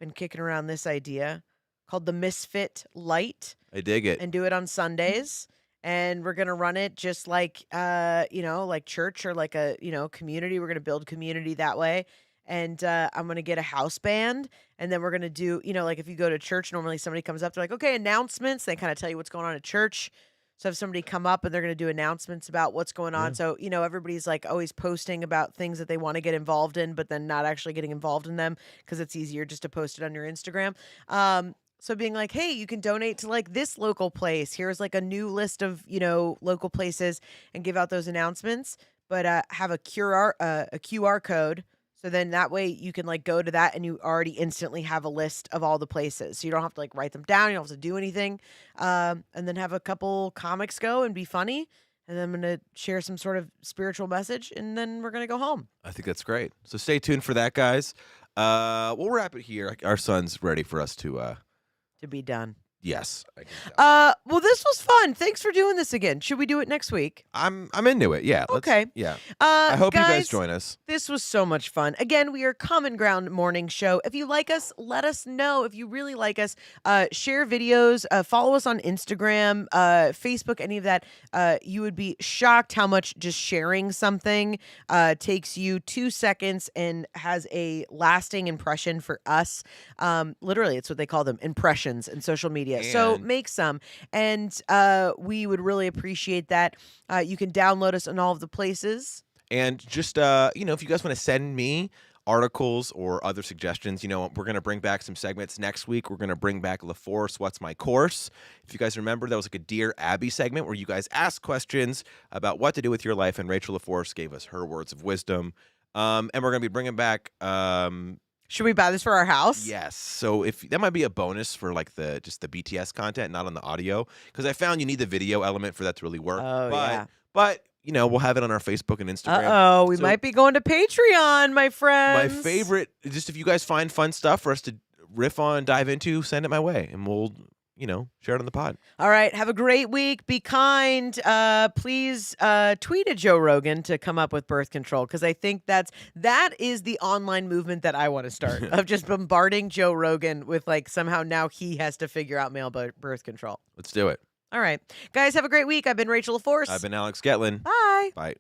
Been kicking around this idea called the Misfit Light I dig it. and do it on Sundays. and we're gonna run it just like like church or like a community. We're gonna build community that way. And I'm gonna get a house band, and then we're gonna do like if you go to church, normally somebody comes up, they're like, okay, announcements. They kind of tell you what's going on at church. So if somebody come up and they're going to do announcements about what's going on. Yeah. So, everybody's like always posting about things that they want to get involved in, but then not actually getting involved in them because it's easier just to post it on your Instagram. So being like, hey, you can donate to like this local place. Here's like a new list of, local places, and give out those announcements, but have a QR code. So then that way you can like go to that and you already instantly have a list of all the places. So you don't have to like write them down. You don't have to do anything. And then have a couple comics go and be funny. And then I'm going to share some sort of spiritual message, and then we're going to go home. I think that's great. So stay tuned for that, guys. We'll wrap it here. Our son's ready for us to be done. Yes. I can tell. Well, this was fun. Thanks for doing this again. Should we do it next week? I'm into it. Yeah. Okay. Yeah. I hope you guys guys, join us. This was so much fun. Again, we are Common Ground Morning Show. If you like us, let us know. If you really like us, share videos, follow us on Instagram, Facebook, any of that. You would be shocked how much just sharing something takes you 2 seconds and has a lasting impression for us. Literally, it's what they call them, impressions in social media. So make some, and we would really appreciate that. You can download us on all of the places. And just, if you guys want to send me articles or other suggestions, we're going to bring back some segments next week. We're going to bring back LaForce, What's My Course? If you guys remember, that was like a Dear Abby segment where you guys asked questions about what to do with your life, and Rachel LaForce gave us her words of wisdom. And we're going to be bringing back... Should we buy this for our house? Yes. So if that might be a bonus for like the BTS content, not on the audio, because I found you need the video element for that to really work. Oh, yeah. But we'll have it on our Facebook and Instagram. Uh-oh, we might be going to Patreon, my friends. My favorite, just if you guys find fun stuff for us to riff on, dive into, send it my way, and we'll share it on the pod. All right. Have a great week. Be kind. Please tweet at Joe Rogan to come up with birth control, because I think that is the online movement that I want to start of just bombarding Joe Rogan with like somehow now he has to figure out male birth control. Let's do it. All right. Guys, have a great week. I've been Rachel LaForce. I've been Alex Gettlin. Bye. Bye.